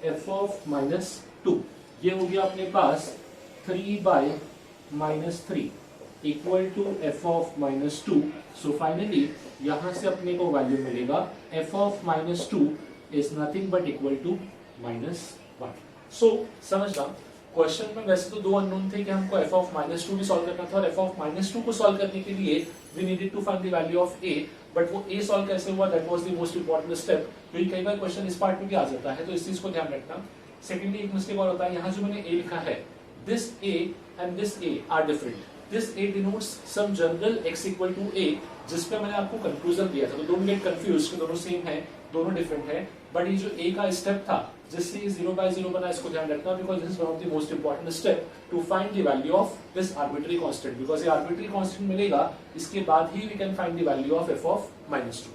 f of minus 2। ये हो गया अपने पास 3 by minus 3 equal to f of minus 2। So finally यहां से अपने को वैल्यू मिलेगा f of minus 2 is nothing but equal to minus 1। So समझना, क्वेश्चन में वैसे तो दो अननोन थे कि हमको f ऑफ माइनस 2 भी सॉल्व करना था, और f ऑफ माइनस 2 को सॉल्व करने के लिए we needed to find the value of a, but वो a सॉल्व कैसे हुआ, that was the most important step, क्योंकि कई बार क्वेश्चन इस पार्ट में भी आ जाता है, तो इस चीज को ध्यान रखना। सेकेंडली एक मिस्टेक और होता है, यहाँ जो मैंने a लिखा है, this a and this a are different, this a denotes some general x equal to a, जिसपे मैंने आपको कंक्लूजन दिया था, तो डोंट गेट कंफ्यूज्ड कि दोनों सेम है, दोनों डिफरेंट है, बट ये जो a का स्टेप था जिससे ये 0 by 0 बना, इसको ध्यान रखना, because this is one of the most important step to find the value of this arbitrary constant, because ये आर्बिट्री कांस्टेंट मिलेगा, इसके बाद ही we can find the value of f of minus 2।